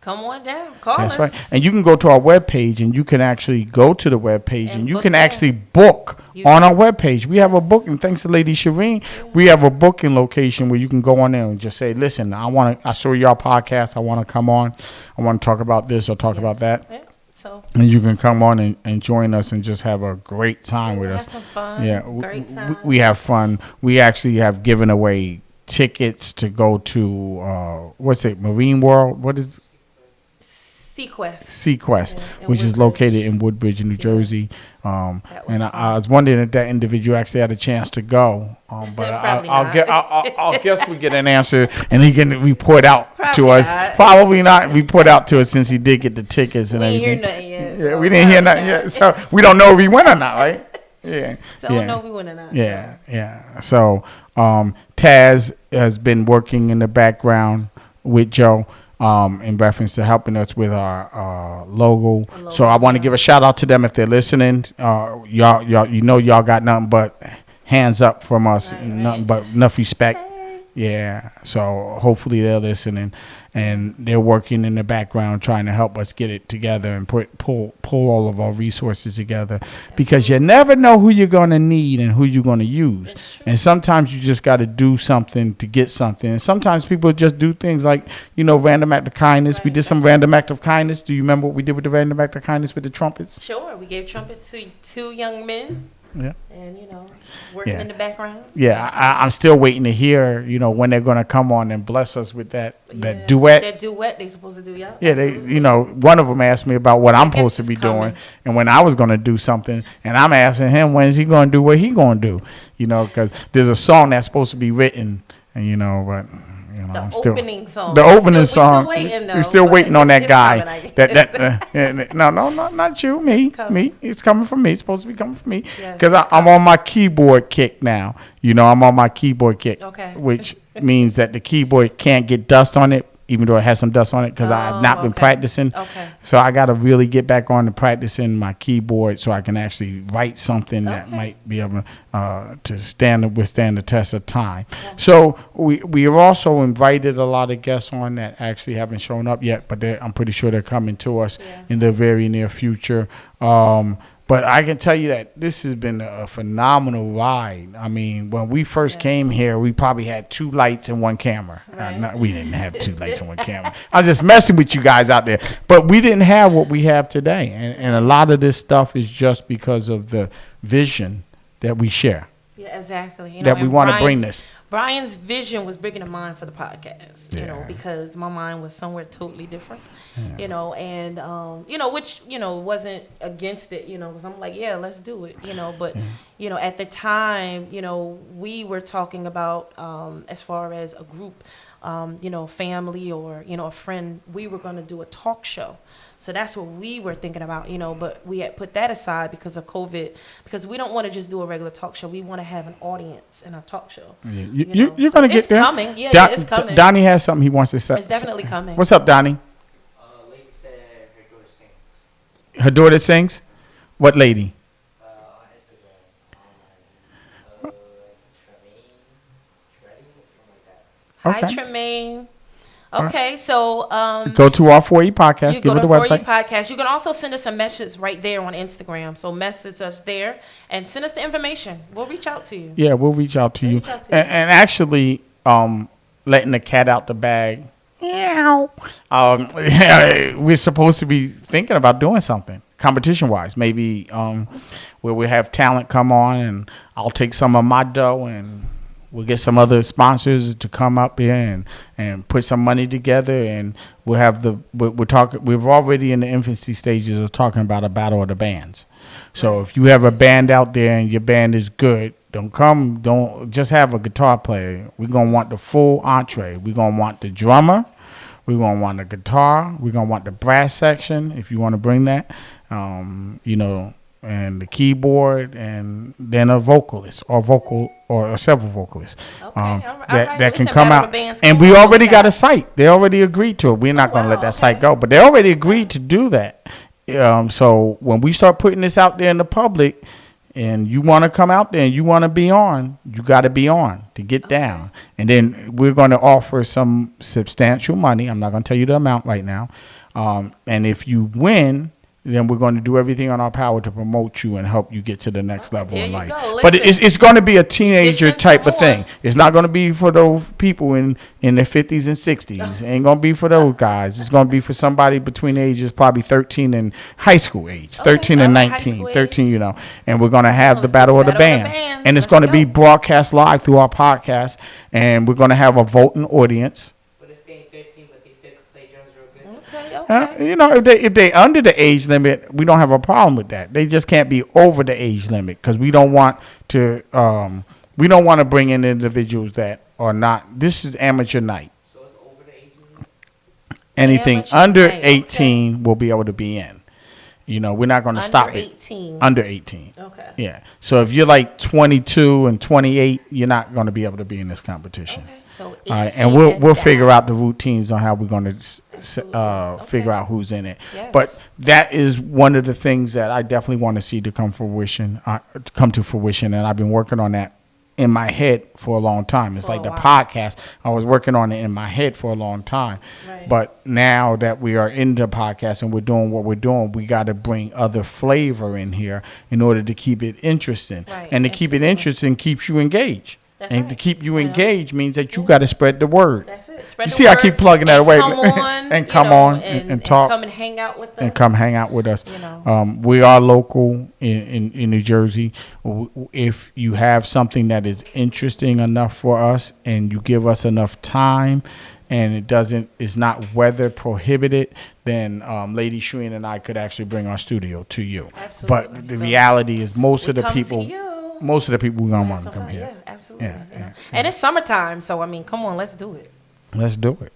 come on down. Call us. That's right. And you can go to our webpage, and you can actually go to the webpage, and you can actually book on our webpage. We have a booking. Thanks to Lady Shareen, we have a booking location where you can go on there and just say, listen, I saw your podcast. I want to come on. I want to talk about this or talk about that. Yeah. So. And you can come on and join us and just have a great time with us. Have some fun. Yeah, great time. We have fun. We actually have given away tickets to go to Marine World. What is Sequest, which is located in Woodbridge, New Jersey. And I was wondering if that individual actually had a chance to go. But I'll guess we get an answer, and he can report out to us. Not. Probably not report out to us since he did get the tickets and everything. We didn't hear nothing yet. So we don't know if we win or not, right? Yeah. So I don't know if we win or not. Yeah. So Taz has been working in the background with Joe. In reference to helping us with our logo. So I want to give a shout out to them if they're listening. Y'all, y'all got nothing but hands up from us, and nothing but enough respect. Yeah. So hopefully they're listening, and they're working in the background trying to help us get it together and pull all of our resources together, because you never know who you're going to need and who you're going to use. And sometimes you just got to do something to get something. And sometimes people just do things like, random act of kindness. Right. We did some random act of kindness. Do you remember what we did with the random act of kindness with the trumpets? Sure. We gave trumpets to 2 young men. Yeah. And, working in the background. Yeah, I'm still waiting to hear, when they're going to come on and bless us with that duet. That duet they're supposed to do, yeah. Yeah, one of them asked me about what I'm supposed to be doing, and when I was going to do something, and I'm asking him when is he going to do what he going to do, because there's a song that's supposed to be written, and but The I'm still opening song. the opening song. We're still waiting on that it's guy. coming, I guess. No, not you, me. It's coming from me. It's supposed to be coming from me Yes, because it's I'm on my keyboard kick now. I'm on my keyboard kick, Okay. which means that the keyboard can't get dust on it, even though it has some dust on it, because I have not been okay. practicing. Okay. So I got to really get back on to practicing my keyboard so I can actually write something that might be able to withstand the test of time. Yeah. So we have also invited a lot of guests on that actually haven't shown up yet, but I'm pretty sure they're coming to us in the very near future. But I can tell you that this has been a phenomenal ride. I mean, when we first came here, we probably had 2 lights and 1 camera. Right. No, we didn't have 2 lights and 1 camera. I'm just messing with you guys out there. But we didn't have what we have today. And a lot of this stuff is just because of the vision that we share, Yeah, exactly. that we and want to bring this. Brian's vision was bigger than mine for the podcast, Yeah. because my mind was somewhere totally different, and, which, wasn't against it, because I'm like, yeah, let's do it, but, at the time, we were talking about, as far as a group, family or, a friend, we were going to do a talk show. So that's what we were thinking about, but we had put that aside because of COVID, because we don't want to just do a regular talk show. We want to have an audience in our talk show. Yeah. You're going to get there. It's coming. Yeah, it's coming. Donnie has something he wants to say. It's definitely coming. What's up, Donnie? Lady said her daughter sings. Her daughter sings? What lady? On Instagram. Tremaine, something like that. Hi, Tremaine. Okay, so Go to our 4E podcast. you Give go it to the website. 4E podcast. You can also send us a message right there on Instagram. So message us there and send us the information. We'll reach out to you. Yeah, we'll reach out to you. reach out to you. And actually, letting the cat out the bag. Meow. We're supposed to be thinking about doing something competition-wise. Maybe where we have talent come on, and I'll take some of my dough and we'll get some other sponsors to come up here and put some money together, and we'll have we're already in the infancy stages of talking about a battle of the bands. So if you have a band out there and your band is good, don't just have a guitar player. We're going to want the full entree. We're going to want the drummer. We're going to want the guitar. We're going to want the brass section, if you want to bring that, and the keyboard, and then a vocalist or several vocalists that can come out. And we already got a site. They already agreed to it. We're not going to let that site go, but they already agreed to do that. So when we start putting this out there in the public, and you want to come out there and you want to be on, you got to be on to get down. And then we're going to offer some substantial money. I'm not going to tell you the amount right now. And if you win, then we're going to do everything on our power to promote you and help you get to the next level in life. But it's going to be a teenager type of thing. It's not going to be for those people in their 50s and 60s. It ain't going to be for those guys. It's going to be for somebody between ages probably 13 and high school age, 13 and 19, 13, And we're going to have the Battle of the Bands. And it's going to be broadcast live through our podcast. And we're going to have a voting audience. If they under the age limit, we don't have a problem with that. They just can't be over the age limit, because we don't want to. We don't want to bring in individuals that are not. This is amateur night. So it's over the age limit? Anything Amateur under night, 18 will be able to be in. We're not going to stop it. 18. Under 18. Okay. Yeah. So if you're like 22 and 28, you're not going to be able to be in this competition. Okay. So All right, and we'll figure out the routines on how we're going to figure out who's in it. Yes. But that is one of the things that I definitely want to see to come to fruition, and I've been working on that in my head for a long time. It's like the podcast. I was working on it in my head for a long time. Right. But now that we are in the podcast and we're doing what we're doing, we got to bring other flavor in here in order to keep it interesting. Right. And to keep it interesting keeps you engaged. That's and right. to keep you engaged means that you got to spread the word. That's it. Spread You the see, I word keep plugging that away. Come on, and come on and talk. come and hang out with us. And come hang out with us. We are local in New Jersey. If you have something that is interesting enough for us and you give us enough time and it's not weather prohibited, then Lady Shareen and I could actually bring our studio to you. Absolutely. But the reality is most of the come people... to you. Most of the people we're going to want to come here. Yeah, absolutely. Yeah. And it's summertime, so, come on, let's do it. Let's do it.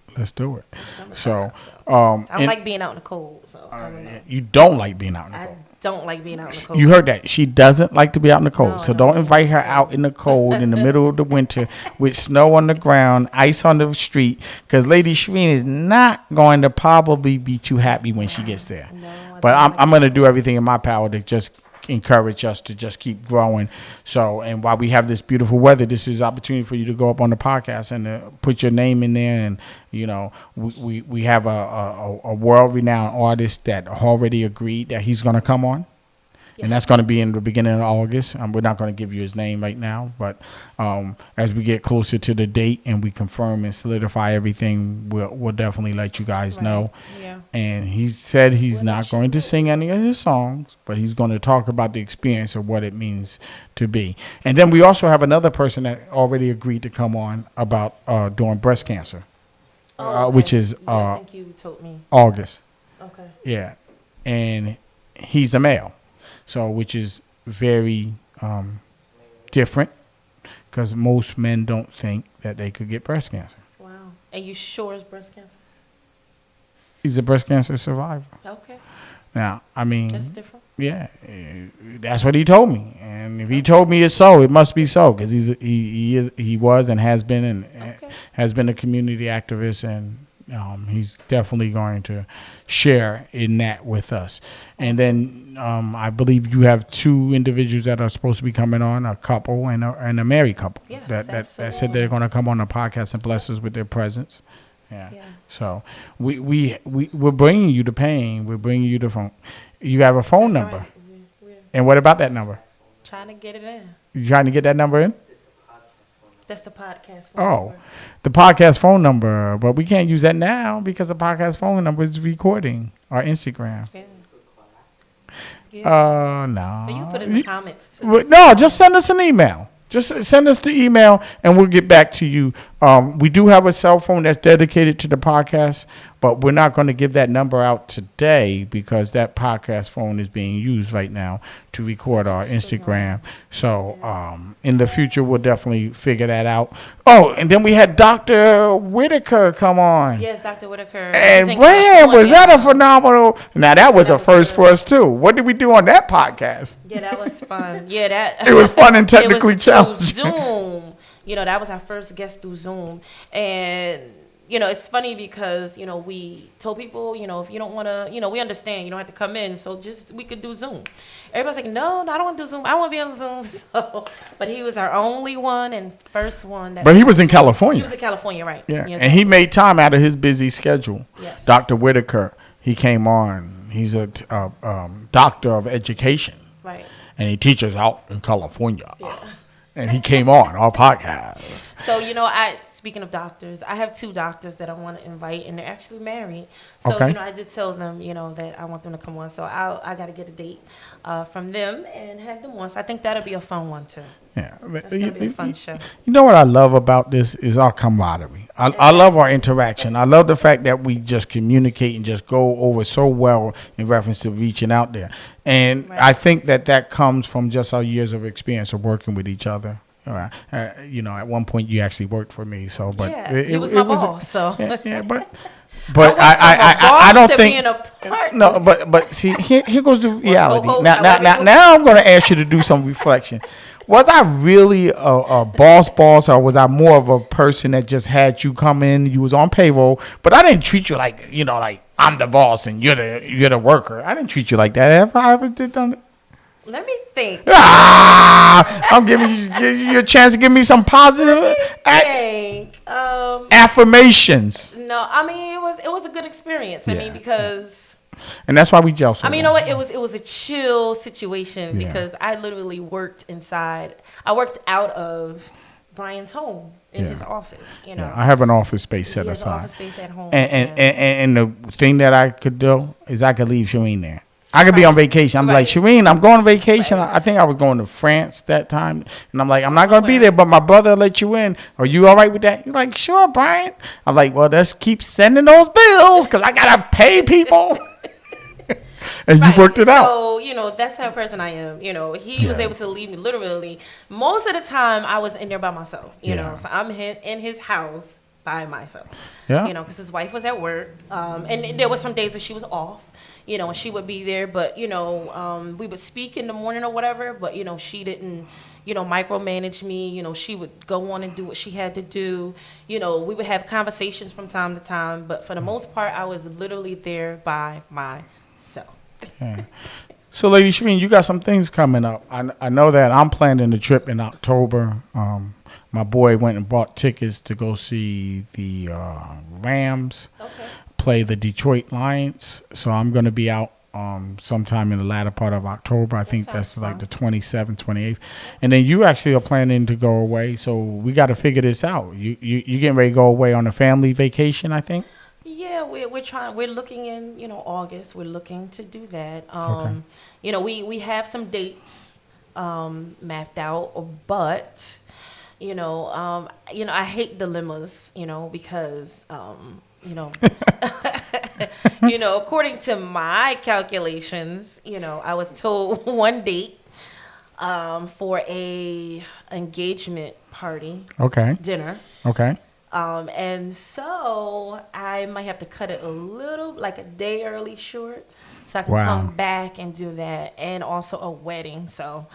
Summertime, So, I don't and like being out in the cold. So I don't know. you don't like being out in the I cold. don't like being out in the cold. You heard that. She doesn't like to be out in the cold. No, So I don't don't. invite her out in the cold in the middle of the winter with snow on the ground, ice on the street, because Lady Shareen is not going to probably be too happy when she gets there. No, I But don't I'm like going to do everything in my power to just encourage us to just keep growing. So, and while we have this beautiful weather, this is an opportunity for you to go up on the podcast and put your name in there. And, you know, we have a world-renowned artist that already agreed that he's going to come on. And that's going to be in the beginning of August. We're not going to give you his name right now, but as we get closer to the date and we confirm and solidify everything, we'll definitely let you guys know. Yeah. And he said he's not going to sing any of his songs, but he's going to talk about the experience of what it means to be. And then we also have another person that already agreed to come on about doing breast cancer, which is I think you told me. August. Okay. Yeah, and he's a male. So, which is very different because most men don't think that they could get breast cancer. Wow. And you sure it's breast cancer? He's a breast cancer survivor. Okay. Now, I mean, That's different. yeah, that's what he told me. And if he told me it's so, it must be so because he was and has been a community activist, and he's definitely going to share in that with us. And then I believe you have two individuals that are supposed to be coming on, a couple and a married couple Yes, that said they're going to come on the podcast and bless us with their presence. Yeah. So we're bringing you the pain. We're bringing you the phone. You have a phone That's number. right. We're And what about that number? trying to get it in. You trying to get that number in? That's the podcast phone Oh, number. the podcast phone number, but we can't use that now because the podcast phone number is recording our Instagram. Yeah. No. But you put it in the comments too. No, just send us an email. Just send us the email and we'll get back to you. We do have a cell phone that's dedicated to the podcast, but we're not going to give that number out today because that podcast phone is being used right now to record our Instagram. So in the future, we'll definitely figure that out. Oh, and then we had Dr. Whitaker come on. Yes, Dr. Whitaker. And man, was that a phenomenal? Now that was a first for us too. What did we do on that podcast? Yeah, that was fun. Yeah, that It was fun and technically it was challenging. through Zoom. You know, that was our first guest through Zoom. And, you know, it's funny because, you know, we told people, you know, if you don't want to, you know, we understand you don't have to come in. So we could do Zoom. Everybody's like, no, I don't want to do Zoom. I want to be on Zoom. So, but he was our only one and first one. But he was in California. He was in California, right. Yeah, Yes. and he made time out of his busy schedule. Yes. Dr. Whitaker, he came on. He's a doctor of education. Right. And he teaches out in California. Yeah. And he came on our podcast. So, you know, speaking of doctors, I have two doctors that I want to invite, and they're actually married. So, Okay. you know, I did tell them, you know, that I want them to come on. So I got to get a date from them and have them on. So I think that'll be a fun one, too. Yeah. That's going to be a fun show. You know what I love about this is our camaraderie. I love our interaction. I love the fact that we just communicate and just go over so well in reference to reaching out there. And Right. I think that comes from just our years of experience of working with each other. You know, at one point you actually worked for me, so but Yeah, he was my boss, so. yeah, but I I don't to think being a partner. no, but see here goes the reality. co-host, Now I'm going to ask you to do some reflection. Was I really a boss, or was I more of a person that just had you come in? You was on payroll, but I didn't treat you like, you know, like I'm the boss and you're the worker. I didn't treat you like that. Have I ever done it? Let me think. I'm giving you a chance to give me some positive affirmations. No, I mean it was a good experience. I mean because. And that's why we gel so I mean, you well. know what? It was a chill situation because I literally worked inside. I worked out of Brian's home in his office. You know, Yeah, I have an office space set he has an aside. office space at home. And the thing that I could do is I could leave Shareen there. I could be on vacation. I'm like, Shareen, I'm going on vacation. I think I was going to France that time. And I'm like, I'm not going to be there, but my brother will let you in. Are you all right with that? He's like, sure, Brian. I'm like, well, let's keep sending those bills because I got to pay people. And you worked it out. So, you know, that's the type of person I am. You know, he was able to leave me literally. Most of the time, I was in there by myself, you know. So I'm in his house by myself. Yeah. Because his wife was at work, and there was some days that she was off. And she would be there, but we would speak in the morning or whatever. But she didn't, micromanage me. She would go on and do what she had to do. We would have conversations from time to time, but for the most part, I was literally there by myself. Yeah. So, Lady Shareen, you got some things coming up. I know that I'm planning a trip in October. My boy went and bought tickets to go see the Rams play the Detroit Lions. So I'm going to be out sometime in the latter part of October. I think that's like the 27th, 28th. And then you actually are planning to go away. So we got to figure this out. You getting ready to go away on a family vacation, I think? Yeah, we're trying. We're looking in August. We're looking to do that. Okay. We have some dates mapped out, but I hate dilemmas. Because according to my calculations, I was told one date for a engagement party. Okay. Dinner. Okay. And so I might have to cut it a little, like a day early short, so I can come back and do that, and also a wedding. So,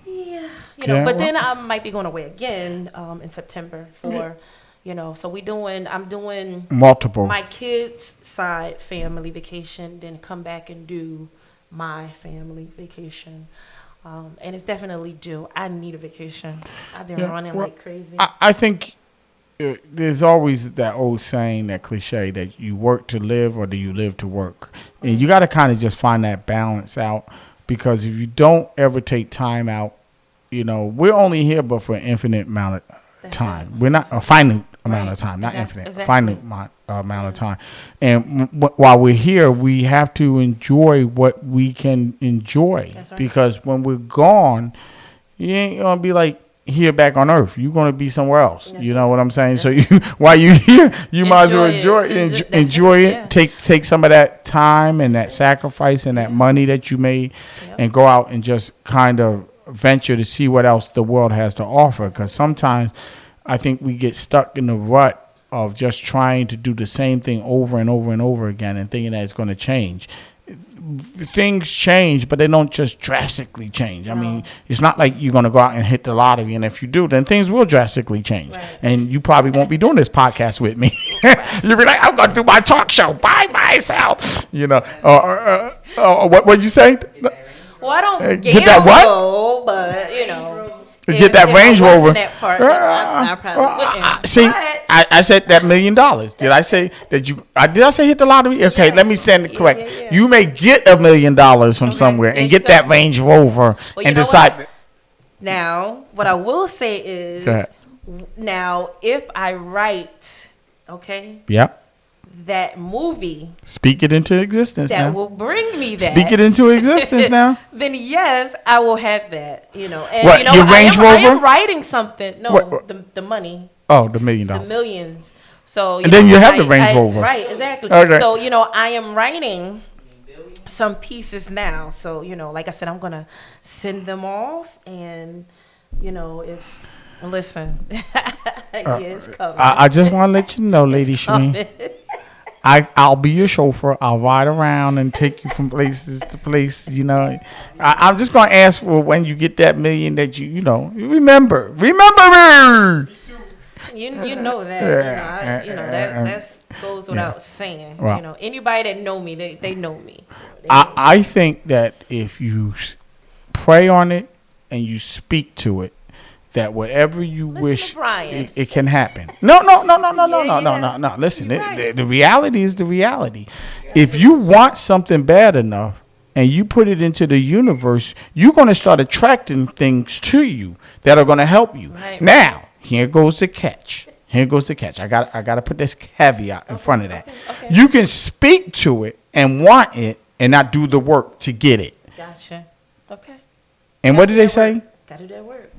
yeah, But then I might be going away again in September for, So I'm doing multiple my kids' side family vacation, then come back and do my family vacation. And it's definitely due. I need a vacation. I've been running like crazy. I think. There's always that old saying, that cliche, that you work to live or do you live to work? And you got to kind of just find that balance out, because if you don't ever take time out, we're only here but for an infinite amount of time. We're not a finite amount of time, not infinite, a finite amount of time. And while we're here, we have to enjoy what we can enjoy. That's right. Because when we're gone, you ain't going to be like, here back on earth, you're going to be somewhere else. Yes. You know what I'm saying? So while you're here, you might as well enjoy it. Yeah. Take some of that time and that sacrifice and that money that you made, and go out and just kind of venture to see what else the world has to offer. Because sometimes I think we get stuck in the rut of just trying to do the same thing over and over and over again and thinking that it's going to change. Things change, but they don't just drastically change. I mean, it's not like you're going to go out and hit the lottery, and if you do, then things will drastically change. Right. And you probably won't be doing this podcast with me. You'll be like, I'm going to do my talk show by myself. What would you say? Well, I don't get that what? But get that Range Rover. That part, I probably wouldn't. See, I said that $1 million. Did I say that you? Did I say hit the lottery? Okay, let me stand it correct. Yeah. You may get $1 million from somewhere and get that Range Rover and decide. What? Now, what I will say is, now if I write, that movie, speak it into existence. That will bring me that. Speak it into existence now. Then yes, I will have that. And what, your Range Rover? I am writing something. No, the money. Oh, the $1 million. The millions. So and then you have the Range Rover. Right, exactly. Okay. So I am writing some pieces now. So like I said, I'm gonna send them off, and if listen, it's coming. I just want to let you know, Lady Shareen. I'll be your chauffeur. I'll ride around and take you from places to place. I'm just gonna ask for when you get that $1 million that you remember me. You know that. That goes without saying. Well, anybody that know me, they know me. I think that if you pray on it and you speak to it, that whatever you wish, it can happen. No. Listen, the reality is the reality. If you want something bad enough and you put it into the universe, you're going to start attracting things to you that are going to help you. Right. Now, here goes the catch. I got to put this caveat in front of that. Okay. You can speak to it and want it and not do the work to get it. Gotcha. Okay. And what did they say? Got to do that work.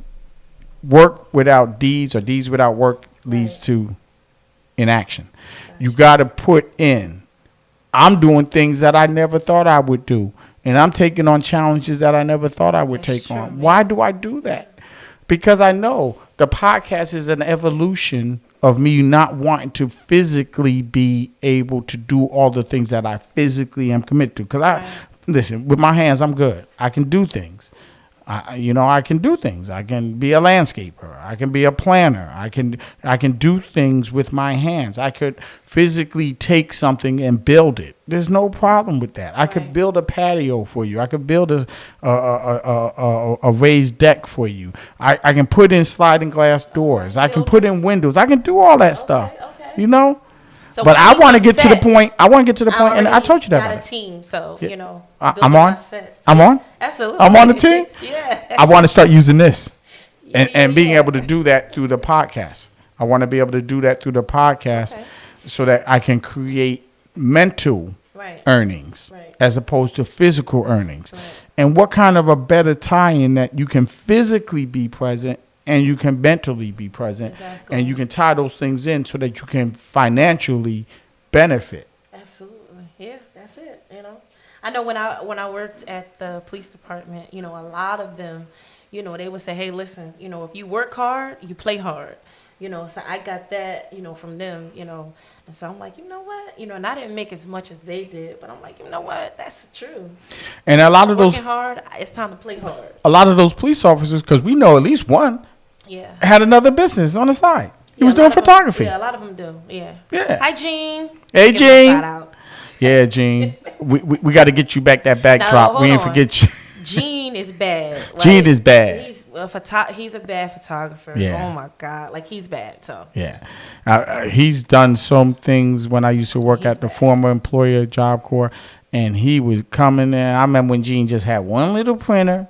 Work without deeds, or deeds without work, leads to inaction. You got to put in. I'm doing things that I never thought I would do, and I'm taking on challenges that I never thought I would take on. Why do I do that? Because I know the podcast is an evolution of me not wanting to physically be able to do all the things that I physically am committed to. Because listen, with my hands, I'm good. I can do things. I can do things. I can be a landscaper. I can be a planner. I can do things with my hands. I could physically take something and build it. There's no problem with that. I could build a patio for you. I could build a raised deck for you. I can put in sliding glass doors. I can put in windows. I can do all that stuff. You know. So but I want to get to the point. I want to get to the point, and I told you that. Got a team, so I'm on. I'm on. Absolutely. I'm on the team. Yeah. I want to start using this, and being able to do that through the podcast. I want to be able to do that through the podcast, so that I can create mental earnings as opposed to physical earnings. Right. And what kind of a better tie-in that you can physically be present and you can mentally be present, and you can tie those things in so that you can financially benefit. Absolutely, yeah, that's it. I know when I worked at the police department, a lot of them, they would say, hey, listen, if you work hard, you play hard. So I got that, from them, and so I'm like, you know what, and I didn't make as much as they did, but I'm like, you know what, that's true. And a lot of those working hard, it's time to play hard. A lot of those police officers, because we know at least one. Yeah. Had another business on the side. He was doing photography. A lot of them do. Yeah. Yeah. Hi, Gene. Hey, Gene. Yeah, Gene. we got to get you back that backdrop. We ain't forget you. Gene is bad. Gene is bad. He's a bad photographer. Yeah. Oh my God, he's bad. So yeah, he's done some things when I used to work at the former employer Job Corps, and he was coming in. I remember when Gene just had one little printer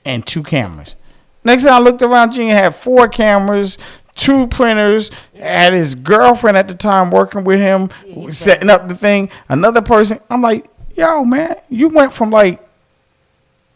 and 2 cameras. Next time I looked around, Gene had 4 cameras, 2 printers, had his girlfriend at the time working with him, setting up the thing, another person. I'm like, yo, man, you went from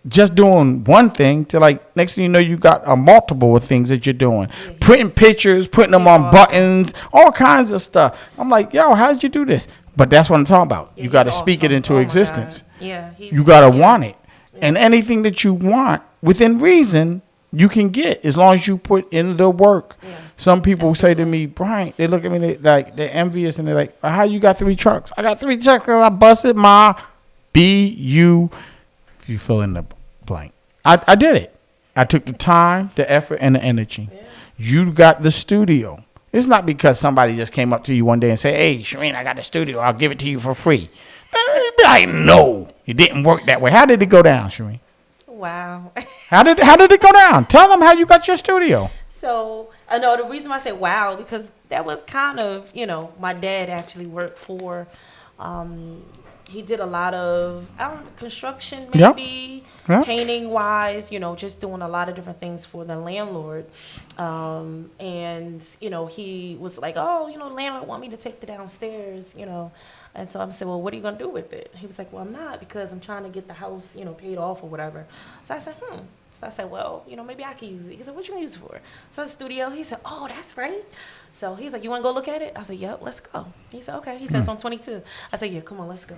just doing one thing to next thing you know, you got a multiple of things that you're doing. Yeah, printing pictures, putting them on buttons, all kinds of stuff. I'm like, yo, how did you do this? But that's what I'm talking about. You got to speak it into existence. Yeah, you got to want it. Yeah. And anything that you want, within reason, you can get as long as you put in the work. Yeah. Some people say to me, Brian, they look at me they're envious and they're like, how you got 3 trucks? I got 3 trucks because I busted my BU. If you fill in the blank. I did it. I took the time, the effort, and the energy. Yeah. You got the studio. It's not because somebody just came up to you one day and said, hey, Shareen, I got the studio. I'll give it to you for free. Be like, no, it didn't work that way. How did it go down, Shareen? Wow. How did it go down? Tell them how you got your studio. So, no, the reason why I say wow, because that was kind of, my dad actually worked for, he did a lot of, construction maybe, painting-wise, just doing a lot of different things for the landlord. And, he was like, oh, the landlord want me to take the downstairs, And so I said, well, what are you going to do with it? He was like, well, I'm not, because I'm trying to get the house, paid off or whatever. So I said, So I said, well, maybe I can use it. He said, what you going to use it for? So the studio, he said, oh, that's right. So he's like, you want to go look at it? I said, yep, let's go. He said, okay. He said, it's on 22. I said, yeah, come on, let's go.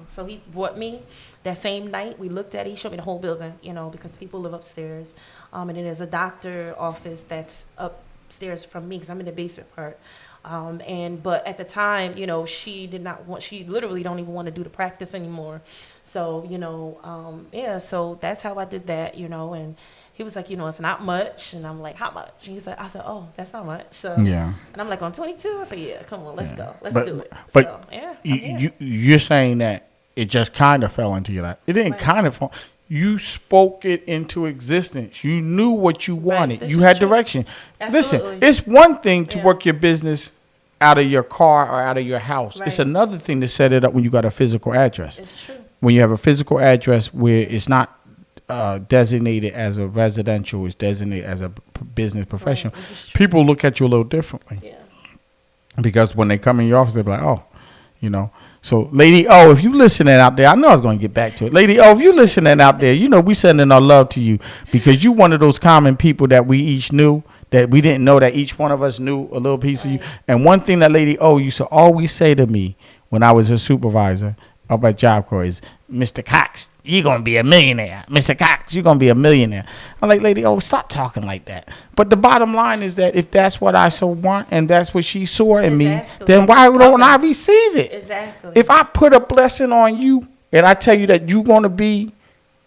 So he brought me that same night. We looked at it. He showed me the whole building, because people live upstairs. And then there's a doctor office that's upstairs from me because I'm in the basement part. But at the time, she literally don't even want to do the practice anymore. So, so that's how I did that, and he was like, it's not much. And I'm like, how much? And he said, oh, that's not much. So, yeah. And I'm like, on 22? I said, yeah, come on, let's go. Let's do it. But so, you're saying that it just kind of fell into your lap. It didn't kind of fall. You spoke it into existence. You knew what you wanted. You had direction. Absolutely. Listen, it's one thing to work your business out of your car or out of your house. Right. It's another thing to set it up when you got a physical address. It's true. When you have a physical address where it's not designated as a residential, it's designated as a business professional, people look at you a little differently. Yeah. Because when they come in your office, they're like, oh, So, Lady O, if you listening out there, I know I was going to get back to it. Lady O, if you listening out there, we sending our love to you because you one of those common people that we each knew, that we didn't know that each one of us knew a little piece of you. And one thing that Lady O used to always say to me when I was her supervisor up at Job Corps is, Mr. Cox, you're going to be a millionaire. Mr. Cox, you're going to be a millionaire. I'm like, lady, stop talking like that. But the bottom line is that if that's what I so want and that's what she saw in me, then why don't I receive it? Exactly. If I put a blessing on you and I tell you that you're going to be,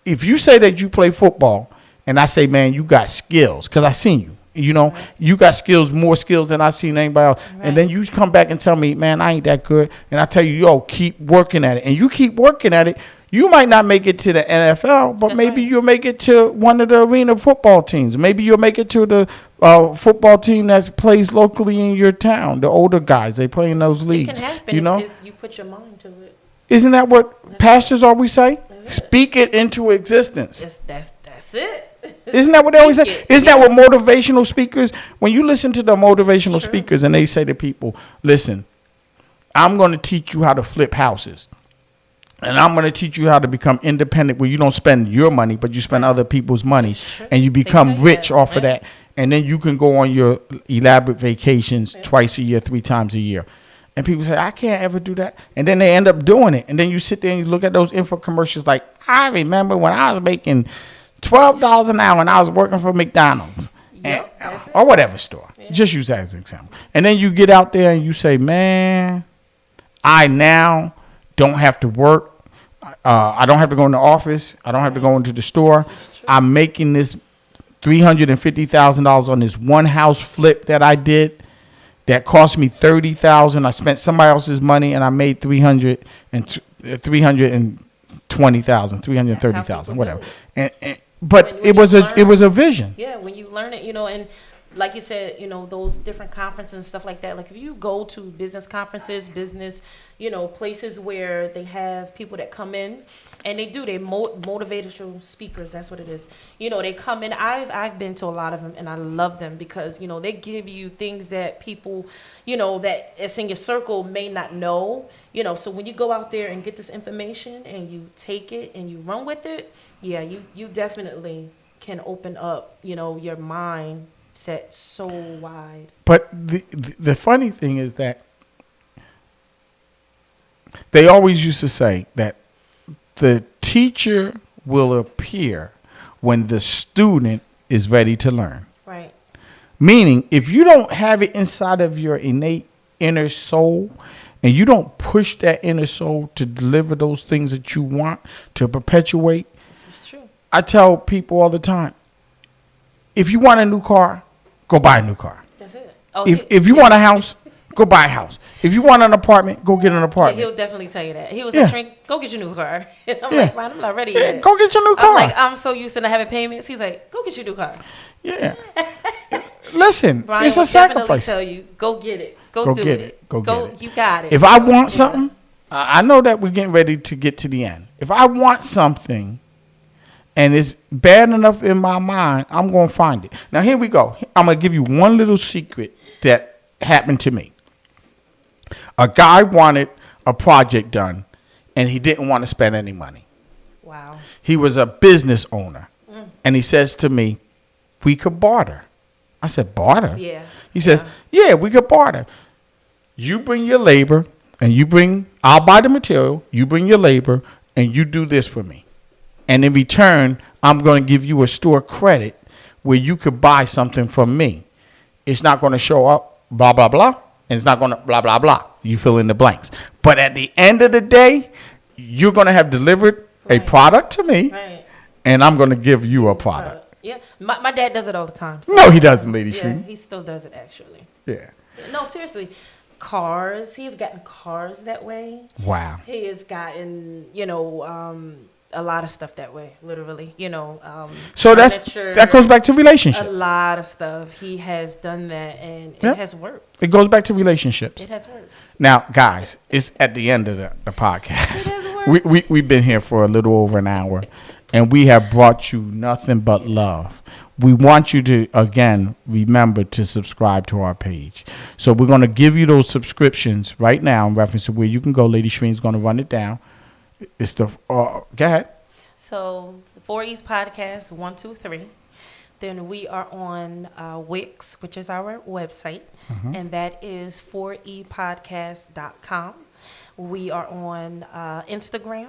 if you say that you play football and I say, man, you got skills, because I seen you. You know, you got skills, more skills than I've seen anybody else. Right. And then you come back and tell me, man, I ain't that good. And I tell you, yo, keep working at it. And you keep working at it. You might not make it to the NFL, but maybe you'll make it to one of the arena football teams. Maybe you'll make it to the football team that plays locally in your town. The older guys, they play in those leagues. It can happen, you know? if you put your mind to it. Isn't that what pastors always say? Speak it into existence. That's it. Isn't that what they always say? Isn't that what motivational speakers, when you listen to the motivational speakers and they say to people, listen, I'm going to teach you how to flip houses. And I'm going to teach you how to become independent where you don't spend your money, but you spend other people's money. And you become rich off of that. And then you can go on your elaborate vacations twice a year, 3 times a year. And people say, I can't ever do that. And then they end up doing it. And then you sit there and you look at those infomercials like, I remember when I was making $12 an hour and I was working for McDonald's or whatever store. Just use that as an example. And then you get out there and you say, man, I now don't have to work. I don't have to go in the office. I don't have to go into the store. I'm making this $350,000 on this one house flip that I did that cost me $30,000. I spent somebody else's money and I made $330,000, whatever. But it was a vision. Yeah, when you learn it, and like you said, those different conferences and stuff like that. Like if you go to business conferences, places where they have people that come in and they motivational speakers. That's what it is. They come in. I've been to a lot of them and I love them because, they give you things that people, that it's in your circle may not know, so when you go out there and get this information and you take it and you run with it, yeah, you definitely can open up, your mind set so wide. But the funny thing is that they always used to say that the teacher will appear when the student is ready to learn. Right. Meaning, if you don't have it inside of your innate inner soul and you don't push that inner soul to deliver those things that you want to perpetuate. This is true. I tell people all the time, if you want a new car, go buy a new car. That's it. Oh, if you want a house, go buy a house. If you want an apartment, go get an apartment. Yeah, he'll definitely tell you that. He was like, Trink, go get your new car. I'm like, Brian, I'm not ready yet. Go get your new car. I'm like, I'm so used to not having payments. He's like, go get your new car. Yeah. Listen, Brian it's a sacrifice. Tell you, go get it. Go do it. Go get it. You got it. If I want something, I know that we're getting ready to get to the end. If I want something and it's bad enough in my mind, I'm going to find it. Now, here we go. I'm going to give you one little secret that happened to me. A guy wanted a project done, and he didn't want to spend any money. Wow. He was a business owner, and he says to me, we could barter. I said, barter? Yeah. He says, yeah, we could barter. You bring your labor, and I'll buy the material, you bring your labor, and you do this for me. And in return, I'm going to give you a store credit where you could buy something from me. It's not going to show up, blah, blah, blah. And it's not going to blah, blah, blah. You fill in the blanks. But at the end of the day, you're going to have delivered a product to me. Right. And I'm going to give you a product. Yeah. My dad does it all the time. So. No, he doesn't, Lady Shreen. Yeah, he still does it, actually. Yeah. No, seriously. Cars. He's gotten cars that way. Wow. He has gotten, a lot of stuff that way, literally, so that goes back to relationships. A lot of stuff. He has done that, and it has worked. It goes back to relationships. It has worked. Now, guys, it's at the end of the podcast. It has worked. We've been here for a little over an hour, and we have brought you nothing but love. We want you to, again, remember to subscribe to our page. So we're going to give you those subscriptions right now in reference to where you can go. Lady Shreen's going to run it down. It's the go ahead. So the 4 East Podcast 1, 2, 3. Then we are on Wix, which is our website, and that is 4epodcast.com. We are on Instagram.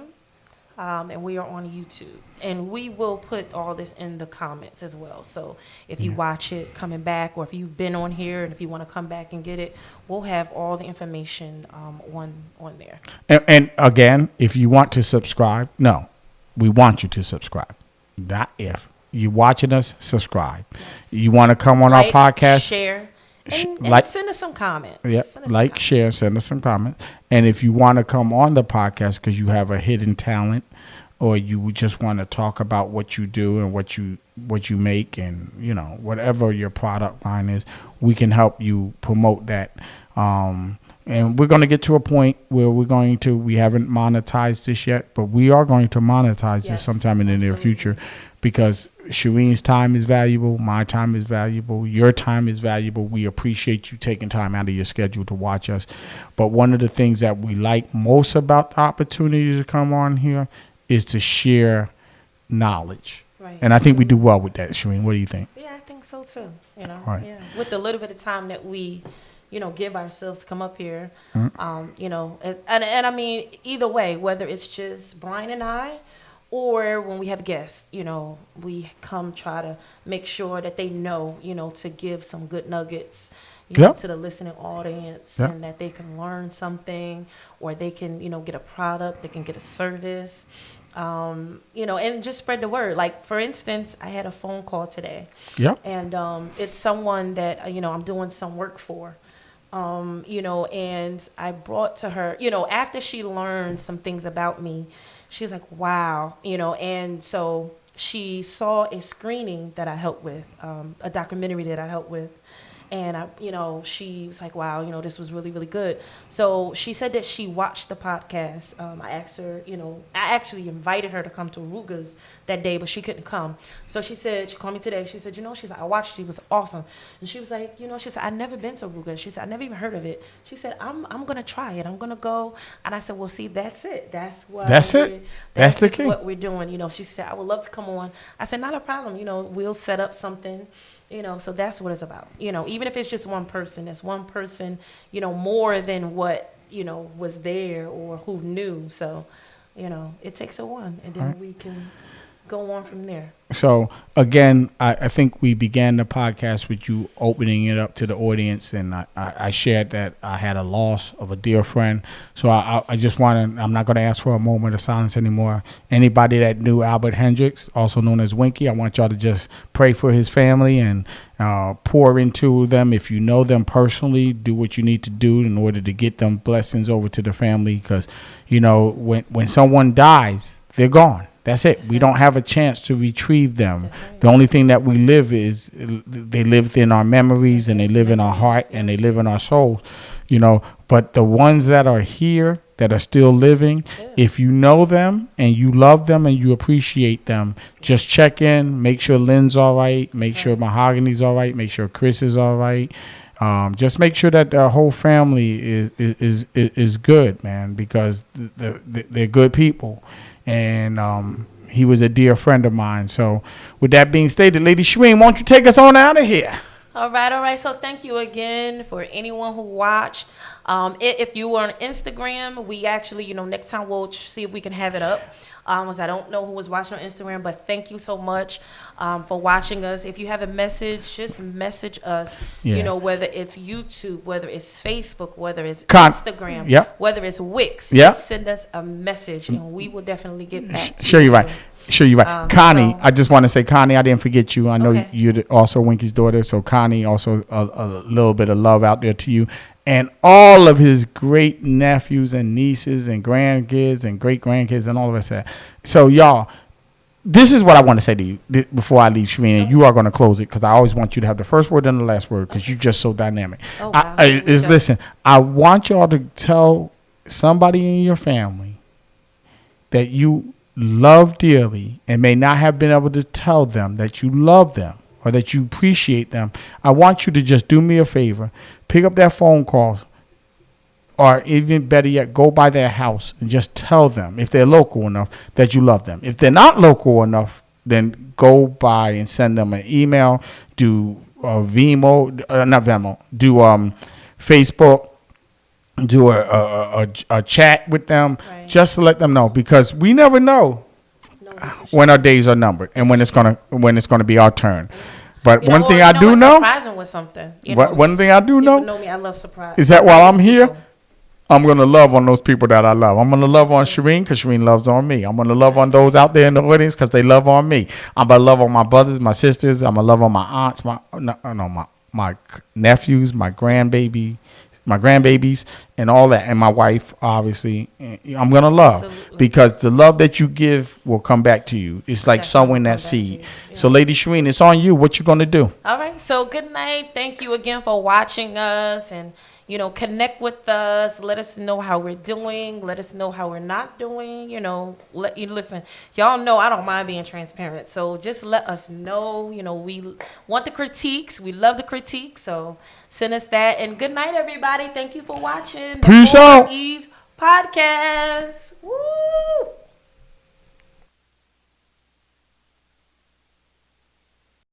And we are on YouTube. And we will put all this in the comments as well. So if you watch it coming back, or if you've been on here and if you want to come back and get it, we'll have all the information on there. And again, if you want to subscribe, no, we want you to subscribe. Not if. You watching us, subscribe. You want to come on Like, our podcast, share, and like, send us some comments. yep, Send us some like, comments. share, send us some comments. And if you want to come on the podcast because you have a hidden talent, or you just want to talk about what you do and what you make, and whatever your product line is, we can help you promote that. And we're going to get to a point where we haven't monetized this yet, but we are going to monetize this sometime in the near future, because Shareen's time is valuable, my time is valuable, your time is valuable. We appreciate you taking time out of your schedule to watch us. But one of the things that we like most about the opportunity to come on here is to share knowledge. Right. And I think we do well with that, Shareen. What do you think? Yeah, I think so too. Right. Yeah. With the little bit of time that we, give ourselves to come up here, and I mean, either way, whether it's just Brian and I, or when we have guests, we come try to make sure that they know, to give some good nuggets, to the listening audience, and that they can learn something, or they can, get a product, they can get a service. And just spread the word. Like, for instance, I had a phone call today. Yeah. And it's someone that, I'm doing some work for. And I brought to her, after she learned some things about me, she was like, wow, and so she saw a screening that I helped with, a documentary that I helped with. And she was like, wow, this was really, really good. So she said that she watched the podcast. I asked her, I actually invited her to come to Ruga's that day, but she couldn't come. So she called me today. She said, she's like, I watched it. It was awesome. And she was like, she said, I've never been to Ruga's. She said, I never even heard of it. She said, I'm going to try it. I'm going to go. And I said, well, see, that's it. That's the key. What we're doing. She said, I would love to come on. I said, not a problem. We'll set up something. So that's what it's about. Even if it's just one person, that's one person, more than what, was there or who knew. So, it takes a one, and then we can go on from there. So, again, I think we began the podcast with you opening it up to the audience, and I shared that I had a loss of a dear friend. So I just want to, I'm not going to ask for a moment of silence anymore. Anybody that knew Albert Hendricks, also known as Winky, I want y'all to just pray for his family and pour into them. If you know them personally, do what you need to do in order to get them blessings over to the family, because, when someone dies, they're gone. That's it. We don't have a chance to retrieve them. The only thing that we live is they live in our memories, and they live in our heart, and they live in our souls, But the ones that are here, that are still living, if you know them and you love them and you appreciate them, just check in, make sure Lynn's all right, make sure Mahogany's all right, make sure Chris is all right. Just make sure that the whole family is good, man, because they're good people. And he was a dear friend of mine. So with that being stated, Lady Shareen, won't you take us on out of here? All right. So thank you again for anyone who watched. If you were on Instagram, we actually, next time we'll see if we can have it up. As I don't know who was watching on Instagram, but thank you so much for watching us. If you have a message, just message us. Whether it's YouTube, whether it's Facebook, whether it's Instagram, whether it's Wix, just send us a message, and we will definitely get back to you. Sure, you're right. Connie, I just want to say, Connie, I didn't forget you. I know you're also Winky's daughter, so Connie, also a little bit of love out there to you. And all of his great nephews and nieces and grandkids and great grandkids and all of us. So, y'all, this is what I want to say to you before I leave, Shareen. And you are going to close it, because I always want you to have the first word and the last word, because you're just so dynamic. Oh, wow. Listen, I want y'all to tell somebody in your family that you love dearly and may not have been able to tell them that you love them or that you appreciate them. I want you to just do me a favor. Pick up that phone call, or even better yet, go by their house and just tell them, if they're local enough, that you love them. If they're not local enough, then go by and send them an email, do Facebook, do a chat with them, Right. just to let them know, because we never know No, this is true. when our days are numbered and when it's gonna be our turn. But You know, one or thing you I know do what's know, surprising with something. You know, one thing I do people know know me. I love surprise. is that while I'm here, People. I'm going to love on those people that I love. I'm going to love on Shareen because Shareen loves on me. I'm going to love on those out there in the audience because they love on me. I'm going to love on my brothers, my sisters. I'm going to love on my aunts, my nephews, my grandbabies, and all that, and my wife, obviously. I'm going to love Absolutely. because the love that you give will come back to you. It's like Definitely sowing will that come back to seed. you. Yeah. So, Lady Shareen, it's on you. What you going to do? All right. So good night. Thank you again for watching us, and connect with us. Let us know how we're doing. Let us know how we're not doing. Let you listen. Y'all know I don't mind being transparent. So just let us know. We want the critiques. We love the critiques. So send us that. And good night, everybody. Thank you for watching the Peace out. 4E's podcast. Woo!